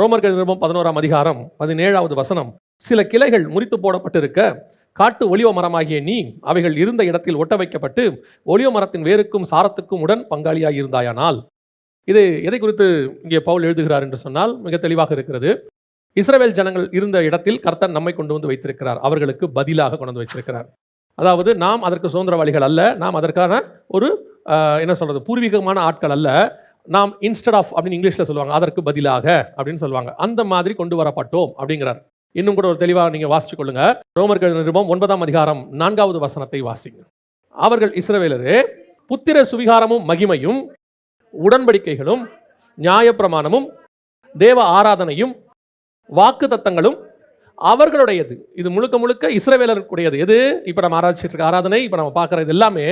ரோமர்கள் நிருபம் 11ஆம் அதிகாரம் 17வது வசனம். சில கிளைகள் முறித்து போடப்பட்டிருக்க காட்டு ஒலிவ மரமாகிய நீ அவைகள் இருந்த இடத்தில் ஒட்ட வைக்கப்பட்டு ஒலிவ மரத்தின் வேருக்கும் சாரத்துக்கும் உடன் பங்காளியாய் இருந்தாயானால். இது எதை குறித்து இங்கே பவுல் எழுதுகிறார் என்று சொன்னால் மிக தெளிவாக இருக்கிறது. இஸ்ரவேல் ஜனங்கள் இருந்த இடத்தில் கர்த்தர் நம்மை கொண்டு வந்து வைத்திருக்கிறார், அவர்களுக்கு பதிலாக கொண்டு வந்து வைத்திருக்கிறார். அதாவது நாம் அதற்கு சுதந்திரவாளிகள் அல்ல, நாம் அதற்கான ஒரு என்ன சொல்றது பூர்வீகமான ஆட்கள் அல்ல, நாம் இன்ஸ்டெட் ஆஃப் அப்படின்னு இங்கிலீஷில் சொல்லுவாங்க, அதற்கு பதிலாக அப்படின்னு சொல்லுவாங்க, அந்த மாதிரி கொண்டு வரப்பட்டோம் அப்படிங்கிறார். இன்னும் கூட ஒரு தெளிவாக நீங்கள் வாசிச்சு கொள்ளுங்க. ரோமர்கள் நிருபம் 9ஆம் அதிகாரம் 4வது வசனத்தை வாசிங்க. அவர்கள் இஸ்ரவேலரே, புத்திர சுவிகாரமும் மகிமையும் உடன்படிக்கைகளும் நியாயப்பிரமாணமும் தேவ ஆராதனையும் வாக்கு தத்தங்களும் அவர்களுடையது. இது முழுக்க முழுக்க இஸ்ரவேலருக்குடையது. எது இப்போ நம்ம ஆராய்ச்சிட்டு இருக்க ஆராதனை, இப்போ நம்ம பார்க்குறது எல்லாமே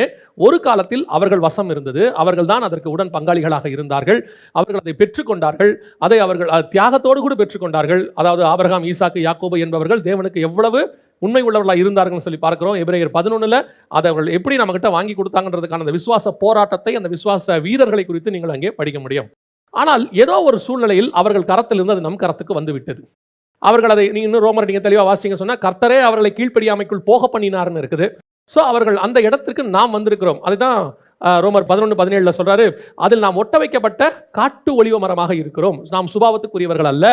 ஒரு காலத்தில் அவர்கள் வசம் இருந்தது. அவர்கள் தான் அதற்கு உடன் பங்காளிகளாக இருந்தார்கள். அவர்கள் அதை பெற்றுக்கொண்டார்கள். அதை அவர்கள் தியாகத்தோடு கூட பெற்றுக்கொண்டார்கள். அதாவது ஆபிரகாம், ஈசாக்கு, யாக்கோபு என்பவர்கள் தேவனுக்கு எவ்வளவு உண்மை உள்ளவர்களாக இருந்தார்கள் சொல்லி பார்க்கிறோம். எபிரேயர் 11 அதை அவர்கள் எப்படி நம்மகிட்ட வாங்கி கொடுத்தாங்கன்றதுக்கான அந்த விசுவாச போராட்டத்தை, அந்த விசுவாச வீரர்களை குறித்து நீங்கள் அங்கே படிக்க முடியும். ஆனால் ஏதோ ஒரு சூழ்நிலையில் அவர்கள் கரத்திலிருந்து அது நம் கரத்துக்கு வந்து விட்டது. அவர்கள் அதை இன்னும் ரோமர் நீங்கள் தெளிவாக வாசிங்க சொன்னால் கர்த்தரே அவர்களை கீழ்ப்படியாமைக்குள் போக பண்ணினார்னு இருக்குது. ஸோ அவர்கள் அந்த இடத்திற்கு நாம் வந்திருக்கிறோம். அதுதான் ரோமர் 11:17 சொல்றாரு, அதில் நாம் ஒட்ட வைக்கப்பட்ட காட்டு ஒலிவ மரமாக இருக்கிறோம். நாம் சுபாவத்துக்குரியவர்கள் அல்ல,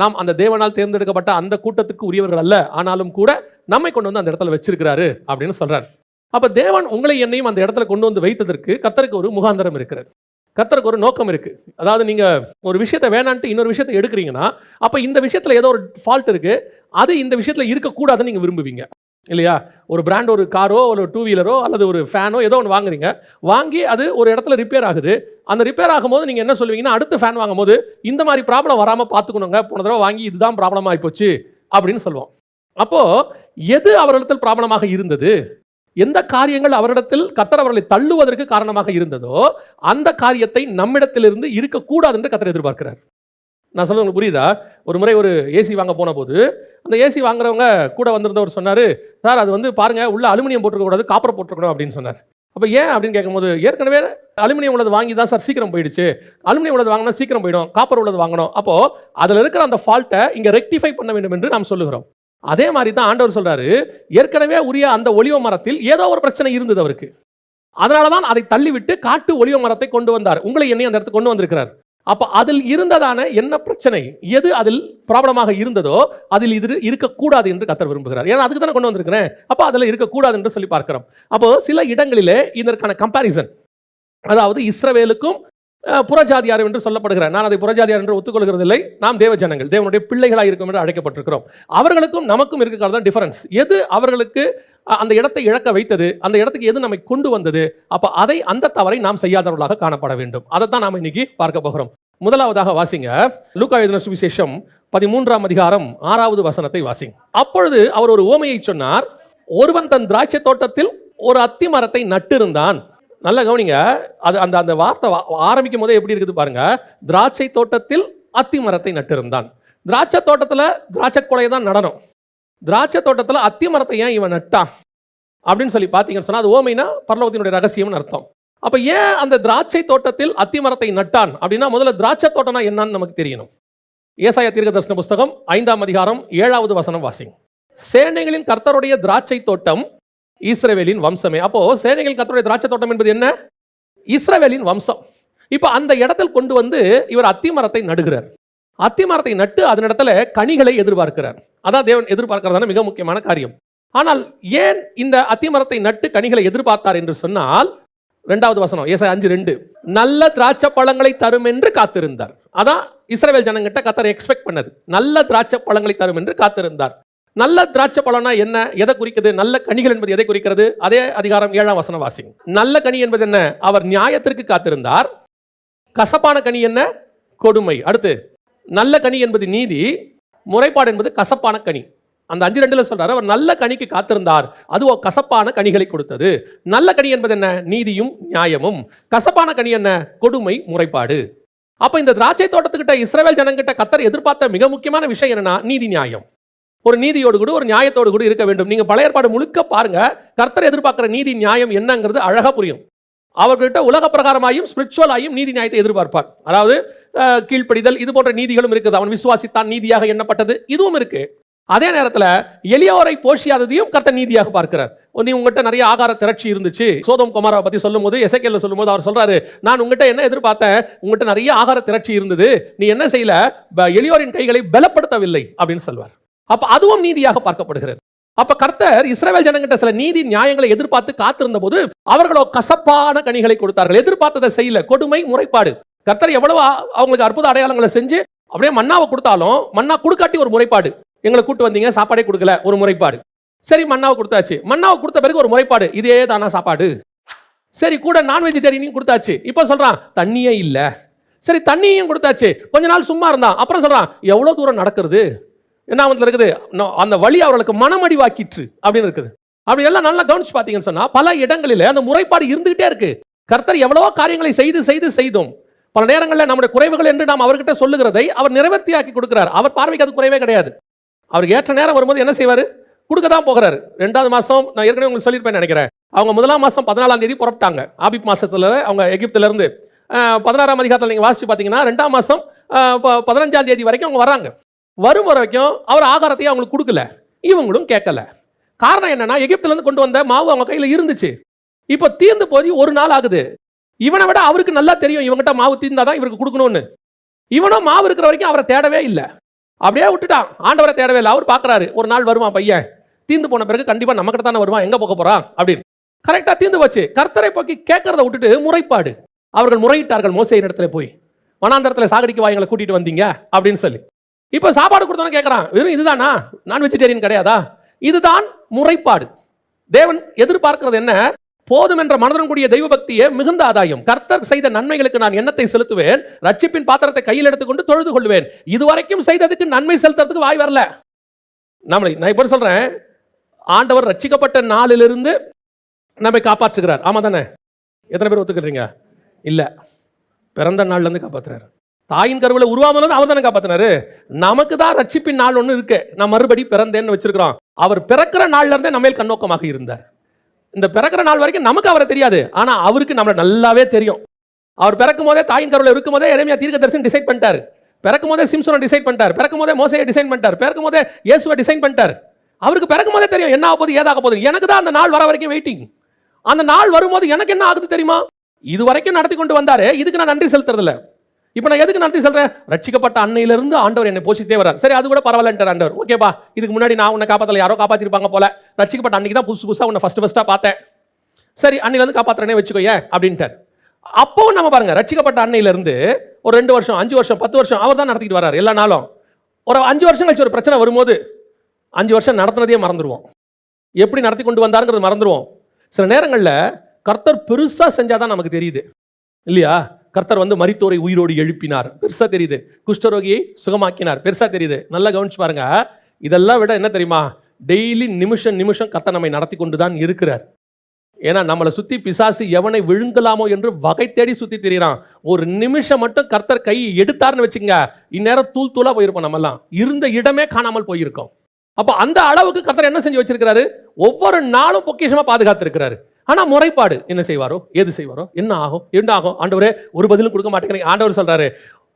நாம் அந்த தேவனால் தேர்ந்தெடுக்கப்பட்ட அந்த கூட்டத்துக்கு உரியவர்கள் அல்ல, ஆனாலும் கூட நம்மை கொண்டு வந்து அந்த இடத்துல வச்சிருக்கிறாரு அப்படின்னு சொல்றாரு. அப்போ தேவன் உங்களை என்னையும் அந்த இடத்துல கொண்டு வந்து வைத்ததற்கு கர்த்தருக்கு ஒரு முகாந்தரம் இருக்கிறது, கர்த்தருக்கு ஒரு நோக்கம் இருக்குது. அதாவது நீங்கள் ஒரு விஷயத்தை வேணான்ட்டு இன்னொரு விஷயத்தை எடுக்கிறீங்கன்னா, அப்போ இந்த விஷயத்தில் ஏதோ ஒரு ஃபால்ட் இருக்குது, அது இந்த விஷயத்தில் இருக்கக்கூடாதுன்னு நீங்கள் விரும்புவீங்க இல்லையா? ஒரு பிராண்ட், ஒரு காரோ, ஒரு 2 வீலரோ அல்லது ஒரு ஃபேனோ ஏதோ ஒன்று வாங்குறீங்க, வாங்கி அது ஒரு இடத்துல ரிப்பேர் ஆகுது. அந்த ரிப்பேர் ஆகும்போது நீங்கள் என்ன சொல்லுவீங்கன்னா, அடுத்த ஃபேன் வாங்கும்போது இந்த மாதிரி ப்ராப்ளம் வராமல் பார்த்துக்கணுங்க, போன தடவை வாங்கி இதுதான் ப்ராப்ளம் ஆகிப்போச்சு அப்படின்னு சொல்லுவோம். அப்போது எது அவரிடத்தில் ப்ராப்ளமாக இருந்தது, எந்த காரியங்கள் அவரிடத்தில் கர்த்தர் அவர்களை தள்ளுவதற்கு காரணமாக இருந்ததோ அந்த காரியத்தை நம்மிடத்திலிருந்து இருக்கக்கூடாது என்று கர்த்தர் எதிர்பார்க்கிறார். நான் சொல்றது உங்களுக்கு புரியுதா? ஒரு முறை ஒரு ஏசி வாங்க போன போது அந்த ஏசி வாங்குறவங்க கூட வந்திருந்தவர் சொன்னார், சார் அது வந்து பாருங்க உள்ள அலுமினியம் போட்டுருக்கக்கூடாது, காப்பர் போட்டுருக்கணும் அப்படின்னு சொன்னார். அப்போ ஏன் அப்படின்னு கேட்கும்போது, ஏற்கனவே அலுமினியம் உள்ளது வாங்கி தான் சார் சீக்கிரம் போயிடுச்சு, அலுமினியம் உள்ளது வாங்கினா சீக்கிரம் போயிடும், காப்பர் உள்ளது வாங்கணும், அப்போது அதில் இருக்கிற அந்த ஃபால்ட்டை இங்கே ரெக்டிஃபை பண்ண வேண்டும் என்று நாம் சொல்லுகிறோம். அதே மாதிரி தான் ஆண்டவர் சொல்றாரு, ஏற்கனவே உரிய அந்த ஒலிவ மரத்தில் ஏதோ ஒரு பிரச்சனை இருந்தது அவருக்கு, அதனால தான் அதை தள்ளிவிட்டு காட்டு ஒலிவ மரத்தை கொண்டு வந்தார், உங்களை என்னையும் அந்த இடத்துக்கு கொண்டு வந்திருக்கிறார். அப்போ அதில் இருந்ததான என்ன பிரச்சனை, எது அதில் ப்ராப்ளமாக இருந்ததோ அதில் இது இருக்கக்கூடாது என்று கர்த்தர் விரும்புகிறார். ஏன்னா அதுக்கு தானே கொண்டு வந்திருக்கிறேன், அப்போ அதில் இருக்கக்கூடாது என்று சொல்லி பார்க்கிறோம். அப்போ சில இடங்களிலே இதற்கான கம்பேரிசன், அதாவது இஸ்ரவேலுக்கும் புறஜாதியார் என்று சொல்லப்படுகிறார். நான் அதை புறஜாதியார் என்று ஒத்துக்கொள்கிறதில்லை. நாம் தேவ ஜனங்கள், தேவனுடைய பிள்ளைகளாக இருக்கும் என்று அழைக்கப்பட்டிருக்கிறோம். அவர்களுக்கும் நமக்கும் இருக்கிறது தான் டிஃபரன்ஸ். எது அவர்களுக்கு அந்த இடத்தை இழக்க வைத்தது, அந்த இடத்துக்கு எது நம்மை கொண்டு வந்தது, அப்போ அதை அந்த தவறை நாம் செய்யாதவர்களாக காணப்பட வேண்டும். அதைத்தான் நாம் இன்னைக்கு பார்க்க போகிறோம். முதலாவதாக வாசிங்க, லூக்கா எழுதின சுவிசேஷம் 13ஆம் அதிகாரம் 6வது வசனத்தை வாசிங்க. அப்பொழுது அவர் ஒரு உவமையை சொன்னார், ஒருவன் தன் திராட்சை தோட்டத்தில் ஒரு அத்தி மரத்தை நட்டிருந்தான். நல்லா கவனிங்க, அது அந்த அந்த வார்த்தை ஆரம்பிக்கும் போதே எப்படி இருக்குது பாருங்க. திராட்சை தோட்டத்தில் அத்தி மரத்தை நட்டிருந்தான். திராட்சை தோட்டத்தில் திராட்சை கொலையை தான் நடனம், திராட்சை தோட்டத்தில் அத்தி மரத்தை ஏன் இவன் நட்டான் அப்படின்னு சொல்லி பார்த்தீங்கன்னு சொன்னால் அது ஓமைனா பரலோகத்தினுடைய ரகசியம்னு அர்த்தம். அப்போ ஏன் அந்த திராட்சை தோட்டத்தில் அத்தி மரத்தை நட்டான் அப்படின்னா, முதல்ல திராட்சை தோட்டம்னா என்னன்னு நமக்கு தெரியணும். ஏசாயா தீர்க்கதரிசன புஸ்தகம் 5ஆம் அதிகாரம் 7வது வசனம் வாசிங்க. சேனைகளின் கர்த்தருடைய திராட்சை தோட்டம் இஸ்ரவேலின் வம்சமே. அப்போ சேனைகளின் கர்த்தருடைய திராட்சை தோட்டம் என்பது என்ன? இஸ்ரவேலின் வம்சம். இப்போ அந்த இடத்தில் கொண்டு வந்து இவர் அத்தி மரத்தை நடுகிறார். அத்தி மரத்தை நட்டு அதன் இடத்துல கனிகளை எதிர்பார்க்கிறார். அதான் தேவன் எதிர்பார்க்கிறதான மிக முக்கியமான காரியம். ஆனால் ஏன் இந்த அத்தி மரத்தை நட்டு கனிகளை எதிர்பார்த்தார் என்று சொன்னால், 2வது வசனம் ஏசாயா 5:2, நல்ல திராட்சை பழங்களை தரும் என்று காத்திருந்தார். அதான் இஸ்ரவேல் ஜனங்கிட்ட கர்த்தர் எக்ஸ்பெக்ட் பண்ணது, நல்ல திராட்சை பழங்களை தரும் என்று காத்திருந்தார். நல்ல திராட்சை பழம்னா என்ன, எதை குறிக்கிறது? நல்ல கனிகள் என்பது எதை குறிக்கிறது? அதே அதிகாரம் 7ஆம் வசனம் வாசிங்க. நல்ல கனி என்பது என்ன? அவர் நியாயத்திற்கு காத்திருந்தார். கசப்பான கனி என்ன? கொடுமை. அடுத்து நல்ல கனி என்பது நீதி, முறைப்பாடு என்பது கசப்பான கனி. அந்த 5:2 சொல்றாரு, அவர் நல்ல கனிக்கு காத்திருந்தார், அதுவோ கசப்பான கனிகளை கொடுத்தது. நல்ல கனி என்பது என்ன? நீதியும் நியாயமும். கசப்பான கனி என்ன? கொடுமை, முறைப்பாடு. அப்ப இந்த திராட்சை தோட்டத்துக்கிட்ட இஸ்ரவேல் ஜனங்கிட்ட கர்த்தர் எதிர்பார்த்த மிக முக்கியமான விஷயம் என்னன்னா, நீதி நியாயம். ஒரு நீதியோடு கூட ஒரு நியாயத்தோடு கூட இருக்க வேண்டும். நீங்க பழைய ஏற்பாடு முழுக்க பாருங்க, கர்த்தர் எதிர்பார்க்கிற நீதி நியாயம் என்னங்கிறது அழகா புரியும். அவர்கிட்ட உலக பிரகாரமாயும் ஸ்பிரிச்சுவலாயும் நீதி நியாயத்தை எதிர்பார்ப்பார். அதாவது கீழ்ப்படிதல் இது போன்ற நீதிகளும் இருக்குது. அவன் விசுவாசித்தான் நீதியாக எண்ணப்பட்டது, இதுவும் இருக்கு. அதே நேரத்தில் எளியோரை போஷியாததையும் கர்த்தர் நீதியாக பார்க்கிறார். நீ உங்ககிட்ட நிறைய ஆகார திரட்சி இருந்துச்சு. சோதோம் குமாராவை பத்தி சொல்லும்போது, எசேக்கியேல் சொல்லும்போது அவர் சொல்றாரு, நான் உங்ககிட்ட என்ன எதிர்பார்த்தேன், உங்ககிட்ட நிறைய ஆகார திரட்சி இருந்தது, நீ என்ன செய்யல, எளியோரின் கைகளை பலப்படுத்தவில்லை அப்படின்னு சொல்வார். அப்ப அதுவும் நீதியாக பார்க்கப்படுகிறது. அப்ப கர்த்தர் இஸ்ரவேல் ஜனங்கிட்ட சில நீதி நியாயங்களை எதிர்பார்த்து காத்திருந்த போது அவர்களோ கசப்பான கனிகளை கொடுத்தார்கள். எதிர்பார்த்ததை செய்யல, கொடுமை, முறைப்பாடு. கர்த்தர் எவ்வளவு அவங்களுக்கு அற்புத அடையாளங்களை செஞ்சு அப்படியே மன்னாவை கொடுத்தாலும் மன்னா கொடுக்காட்டி ஒரு முறைப்பாடு. எங்களை கூட்டு வந்தீங்க, சாப்பாடே கொடுக்கல, ஒரு முறைப்பாடு. சரி, மன்னாவை கொடுத்தாச்சு. மன்னாவை கொடுத்த பிறகு ஒரு முறைப்பாடு, இதே தானா சாப்பாடு. சரி, கூட நான் வெஜிடேரியனையும் கொடுத்தாச்சு. இப்போ சொல்றான் தண்ணியே இல்ல. சரி, தண்ணியும் கொடுத்தாச்சு. கொஞ்ச நாள் சும்மா இருந்தான். அப்புறம் சொல்றான் எவ்வளவு தூரம் நடக்கிறது, என்ன அவங்களுக்கு இருக்குது, அந்த வழி அவர்களுக்கு மனமடிவாக்கிற்று அப்படின்னு இருக்குது. அப்படி எல்லாம் நல்லா கவனிச்சு பார்த்தீங்கன்னு சொன்னா பல இடங்களில் அந்த முறைப்பாடு இருந்துகிட்டே இருக்கு. கர்த்தர் எவ்வளவோ காரியங்களை செய்தும் பல நேரங்களில் நம்முடைய குறைவுகள் என்று நாம் அவர்கிட்ட சொல்லுகிறதை அவர் நிறைவேற்றியாக்கி கொடுக்கிறார். அவர் பார்வைக்கு அது குறைவே கிடையாது. அவருக்கு ஏற்ற நேரம் வரும்போது என்ன செய்வார், கொடுக்க தான் போகிறாரு. 2வது மாதம் நான் ஏற்கனவே உங்களுக்கு சொல்லியிருப்பேன் நினைக்கிறேன். அவங்க 1ஆம் மாதம் 14ஆம் தேதி புறப்பட்டாங்க. ஆபிப் மாசத்துல அவங்க எகிப்திலிருந்து. 16ஆம் அதிகாரத்தில் நீங்கள் வாசிச்சு பார்த்தீங்கன்னா 2ஆம் மாதம் 15ஆம் தேதி வரைக்கும் அவங்க வராங்க. வரும் வரைக்கும் அவர் ஆகாரத்தையும் அவங்களுக்கு கொடுக்கல, இவங்களும் கேட்கல. காரணம் என்னன்னா, எகிப்திலிருந்து கொண்டு வந்த மாவு அவங்க கையில் இருந்துச்சு. இப்போ தீர்ந்து போய் ஒரு நாள் ஆகுது. இவனை விட அவருக்கு நல்லா தெரியும் இவங்கிட்ட மாவு தீர்ந்தாதான் இவருக்கு கொடுக்கணும்னு. இவனும் மாவு இருக்கிற வரைக்கும் அவரை தேடவே இல்லை, அப்படியே விட்டுட்டான். ஆண்டவரை தேடவே இல்லை. அவர் பார்க்குறாரு, ஒரு நாள் வருவான் பையன், தீர்ந்து போன பிறகு கண்டிப்பாக நம்மகிட்ட தானே வருவான், எங்கே போக போகிறான் அப்படின்னு. கரெக்டாக தீர்ந்து வச்சு கர்த்தரை போக்கி கேட்கறத விட்டுட்டு முறைப்பாடு. அவர்கள் முறையிட்டார்கள் மோசேயின் இடத்துல போய், வனாந்தரத்தில் சாகடிக்கவா எங்களை கூட்டிட்டு வந்தீங்க அப்படின்னு சொல்லி. இப்போ சாப்பாடு கொடுத்தோன்னு கேட்குறான், வெறும் இதுதானா, நான் வெஜிடேரியன் கிடையாதா? இதுதான் முறைப்பாடு. தேவன் எதிர்பார்க்கிறது என்ன, போதும் என்ற மனதுடன் கூடிய தெய்வ பக்தியே மிகுந்த ஆதாயம். கர்த்தர் செய்த நன்மைகளுக்கு நான் எண்ணத்தை செலுத்துவேன், ரட்சிப்பின் பாத்திரத்தை கையில் எடுத்துக்கொண்டு தொழுது கொள்வேன். இதுவரைக்கும் செய்ததுக்கு நன்மை செலுத்துறதுக்கு வாய் வரல. நான் இப்போ சொல்றேன், ஆண்டவர் ரட்சிக்கப்பட்ட நாளிலிருந்து நம்மை காப்பாற்றுகிறார். ஆமா தானே? எத்தனை பேர் ஒத்துக்கிறீங்க? இல்ல, பிறந்த நாள்ல இருந்து காப்பாற்றுறாரு. தாயின் கருவில உருவாமலும் அவர் தானே காப்பாத்தினாரு. நமக்கு தான் ரட்சிப்பின் நாள் ஒன்று இருக்கு. நான் மறுபடி பிறந்தேன்னு வச்சிருக்கிறோம். அவர் பிறக்கிற நாள்ல இருந்தே நம்ம கண்ணோக்கமாக இருந்தார். இந்த பிறக்கிற நாள் வரைக்கும் நமக்கு அவரை தெரியாது, ஆனா அவருக்கு நம்மளை நல்லாவே தெரியும். அவர் பிறக்கும் போதே தாயின் கருவில இருக்கும் போதே எரேமியா தீர்க்கதரிசனம் டிசைட் பண்ணிட்டாரு. பிறக்கும் போதே சிம்சோனை டிசைட் பண்ணிட்டார். பிறக்கும் போதே மோசேயை டிசைன் பண்ணிட்டார். பிறக்கும் போதே இயேசுவை டிசைன் பண்ணிட்டார். அவருக்கு பிறக்கும் போதே தெரியும் என்ன ஆக போகுது, ஏதாக போகுது. எனக்கு தான் அந்த நாள் வர வரைக்கும் வெயிட்டிங். அந்த நாள் வரும்போது எனக்கு என்ன ஆகுது தெரியுமா? இது வரைக்கும் நடத்தி கொண்டு வந்தாரு, இதுக்கு நான் நன்றி செலுத்துறது இல்லை. இப்போ நான் எதுக்கு நடத்தி சொல்றேன், ரட்சிக்கப்பட்ட அன்னையிலிருந்து ஆண்டவர் என்னை போஷித்தே வரார். சரி, அது கூட பரவாயில்லன்றார் ஆண்டவர். ஓகேப்பா, இதுக்கு முன்னாடி நான் உன்னை காப்பாற்றல, யாரோ காப்பாற்றிருப்பாங்க போல, ரட்சிக்கப்பட்ட அன்னைக்கு தான் புதுசா உன்னை ஃபர்ஸ்டா பார்த்தேன். சரி, அன்னையிலிருந்து காப்பாற்றுறேனே வச்சுக்கோயே அப்படின்ட்டார். அப்பவும் நம்ம பாருங்க, ரட்சிக்கப்பட்ட அன்னையிலிருந்து ஒரு 2 வருஷம் 5 வருஷம் 10 வருஷம் அவர் தான் நடத்திட்டு வர்றாரு. எல்லா நாளும் ஒரு 5 வருஷம் கழிச்சு ஒரு பிரச்சனை வரும்போது 5 வருஷம் நடத்தினதே மறந்துடுவோம், எப்படி நடத்தி கொண்டு வந்தாருங்கிறது மறந்துடுவோம். சில நேரங்களில் கர்த்தர் பெருசா செஞ்சாதான் நமக்கு தெரியுது இல்லையா? கர்த்தர் மரித்தோரை உயிரோடு எழுப்பினார், பெருசா தெரியுது. குஷ்டரோகியை சுகமாக்கினார், பெருசா தெரியுது. நல்லா கவனிச்சு பாருங்க. இதெல்லாம் விட என்ன தெரியுமா, டெய்லி நிமிஷம் கர்த்தர் நம்மை நடத்தி கொண்டு தான் இருக்கிறார். ஏன்னா நம்மளை சுத்தி பிசாசு எவனை விழுங்கலாமோ என்று வகை தேடி சுத்தி திரிகிறான். ஒரு நிமிஷம் மட்டும் கர்த்தர் கை எடுத்தார்னு வச்சுங்க, இந்நேரம் தூள் தூளா போயிருப்போம். நம்மெல்லாம் இருந்த இடமே காணாமல் போயிருக்கோம். அப்ப அந்த அளவுக்கு கர்த்தர் என்ன செஞ்சு வச்சிருக்கிறாரு, ஒவ்வொரு நாளும் பொக்கிஷமா பாதுகாத்து இருக்கிறாரு. ஆனா முறைப்பாடு என்ன செய்வாரோ, ஏது செய்வாரோ, என்ன ஆகும் ஆண்டவரே, ஒரு பதிலும் கொடுக்க மாட்டேங்கிறீங்க. ஆண்டவர் சொல்றாரு,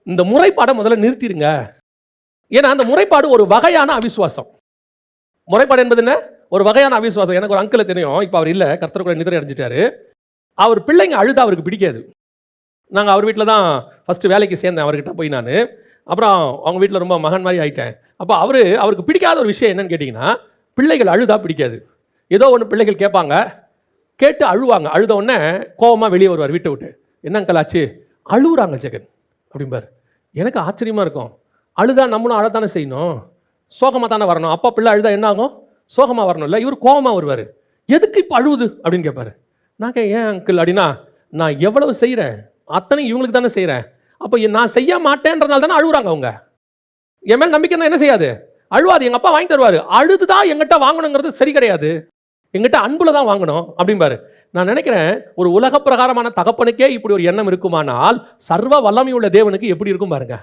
இந்த முறைப்பாடை முதல்ல நிறுத்திடுங்க. ஏன்னா அந்த முறைப்பாடு ஒரு வகையான அவிசுவாசம். முறைப்பாடு என்பது என்ன, ஒரு வகையான அவிசுவாசம். எனக்கு ஒரு அங்கிள் தெரியும், இப்போ அவர் இல்லை, கர்த்தருக்குள்ள நிதிரை அடைஞ்சிட்டாரு. அவர் பிள்ளைங்க அழுதா அவருக்கு பிடிக்காது. நாங்கள் அவர் வீட்டில் தான் ஃபர்ஸ்ட் வேலைக்கு சேர்ந்தேன். அவர்கிட்ட போய் நான் அப்புறம் அவங்க வீட்டில் ரொம்ப மகன் மாதிரி ஆகிட்டேன். அப்போ அவருக்கு பிடிக்காத ஒரு விஷயம் என்னன்னு கேட்டிங்கன்னா, பிள்ளைகள் அழுதா பிடிக்காது. ஏதோ ஒன்று பிள்ளைகள் கேட்பாங்க, கேட்டு அழுவாங்க. அழுத உடனே கோபமாக வெளியே வருவார் வீட்டை விட்டு. என்ன அங்கிள் ஆச்சு, அழுகுறாங்க ஜெகன் அப்படிம்பார். எனக்கு ஆச்சரியமாக இருக்கும். அழுதா நம்மளும் அழத்தானே செய்யணும், சோகமாக தானே வரணும். அப்பா பிள்ளை அழுதா என்ன ஆகும், சோகமாக வரணும் இல்லை. இவர் கோபமாக வருவார். எதுக்கு இப்போ அழுவுது அப்படின்னு கேட்பாரு. நான் ஏன் அங்கிள் அப்படின்னா, நான் எவ்வளவு செய்கிறேன் அத்தனை இவங்களுக்கு தானே செய்கிறேன். அப்போ நான் செய்ய மாட்டேன்றதுனால தானே அழுகுறாங்க அவங்க. என் மேல் நம்பிக்கை தான் என்ன செய்யாது, அழுவாது. எங்கள் அப்பா வாங்கி தருவார். அழுதுதான் எங்கிட்ட வாங்கணுங்கிறது சரி கிடையாது, எங்கிட்ட அன்புல தான் வாங்கணும் அப்படிம்பாரு. நான் நினைக்கிறேன், ஒரு உலக பிரகாரமான தகப்பனுக்கே இப்படி ஒரு எண்ணம் இருக்குமானால் சர்வ வல்லமையுள்ள தேவனுக்கு எப்படி இருக்கும் பாருங்க.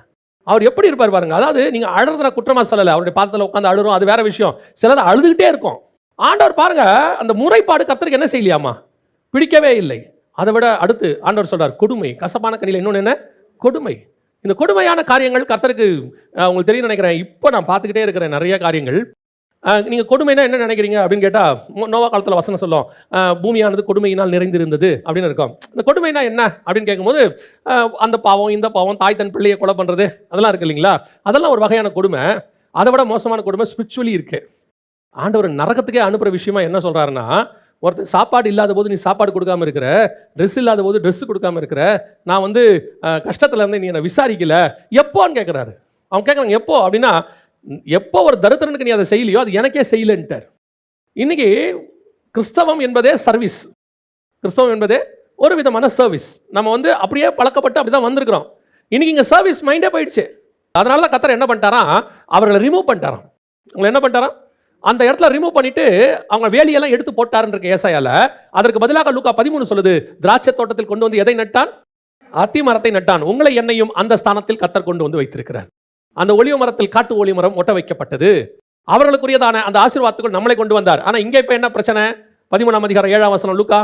அவர் எப்படி இருப்பார் பாருங்க. அதாவது நீங்க அழுறத குற்றமா சொல்லலை, அவருடைய பாதத்தில் உட்காந்து அழுறோம், அது வேற விஷயம். சிலது அழுதுகிட்டே இருக்கும். ஆண்டவர் பாருங்க, அந்த முறைப்பாடு கர்த்தருக்கு என்ன செய்யலையாமா, பிடிக்கவே இல்லை. அதை விட அடுத்து ஆண்டவர் சொல்றார் கொடுமை, கசப்பான கனியில் இன்னொன்று என்ன? கொடுமை. இந்த கொடுமையான காரியங்கள் கர்த்தருக்கு உங்களுக்கு தெரியும் நினைக்கிறேன். இப்போ நான் பார்த்துக்கிட்டே இருக்கிறேன் நிறைய காரியங்கள். நீங்கள் கொடுமைனா என்ன நினைக்கிறீங்க அப்படின்னு கேட்டால், நோவா காலத்தில் வசனம் சொல்லும், பூமியானது கொடுமையினால் நிறைந்திருந்தது அப்படின்னு இருக்கும். இந்த கொடுமைனா என்ன அப்படின்னு கேட்கும்போது, அந்த பாவம் இந்த பாவம், தாய் தன் பிள்ளையை கொலை பண்ணுறது, அதெல்லாம் இருக்கு இல்லைங்களா? அதெல்லாம் ஒரு வகையான கொடுமை. அதை விட மோசமான கொடுமை ஸ்பிரிச்சுவலி இருக்குது. ஆண்டவர் நரகத்துக்கே அனுப்புகிற விஷயமா என்ன சொல்கிறாருன்னா, ஒருத்தர் சாப்பாடு இல்லாத போது நீ சாப்பாடு கொடுக்காம இருக்கிற, ட்ரெஸ் இல்லாத போது ட்ரெஸ் கொடுக்காம இருக்கிற, நான் வந்து கஷ்டத்தில் இருந்தேன், நீ என்னை விசாரிக்கல, எப்போன்னு கேட்குறாரு. அவன் கேட்குறாங்க எப்போ அப்படின்னா, எப்போ ஒரு தரித்திரனுக்கு நீ அதை செய்யலையோ அது எனக்கே செய்யலன்ட்டார். இன்னைக்கு கிறிஸ்தவம் என்பதே சர்வீஸ். கிறிஸ்தவம் என்பதே ஒரு விதமான சர்வீஸ். நம்ம வந்து அப்படியே பழக்கப்பட்டு அப்படி தான் வந்திருக்கிறோம். இன்னைக்கு இங்கே சர்வீஸ் மைண்டே போயிடுச்சு. அதனால தான் கர்த்தர் என்ன பண்ணிட்டாராம், அவர்களை ரிமூவ் பண்ணிட்டாராம். அவங்களை என்ன பண்ணிட்டாராம், அந்த இடத்துல ரிமூவ் பண்ணிட்டு அவங்க வேலியெல்லாம் எடுத்து போட்டாருன்னு இருக்கு ஏசாயால. அதற்கு பதிலாக லூக்கா 13 சொல்லுது, திராட்சை தோட்டத்தில் கொண்டு வந்து எதை நட்டான்? அத்தி மரத்தை நட்டான். உங்களை என்னையும் அந்த ஸ்தானத்தில் கர்த்தர் கொண்டு வந்து வைத்திருக்கிறார். அந்த ஒலிவ மரத்தில் காட்டு ஒலிவ மரம் ஒட்ட வைக்கப்பட்டது. அவர்களுக்குரியதான அந்த ஆசீர்வாதத்துக்குள் நம்மளை கொண்டு வந்தார். ஆனால் இங்கே இப்போ என்ன பிரச்சனை? 13ஆம் அதிகாரம் 7ஆம் வசனம் லூக்கா.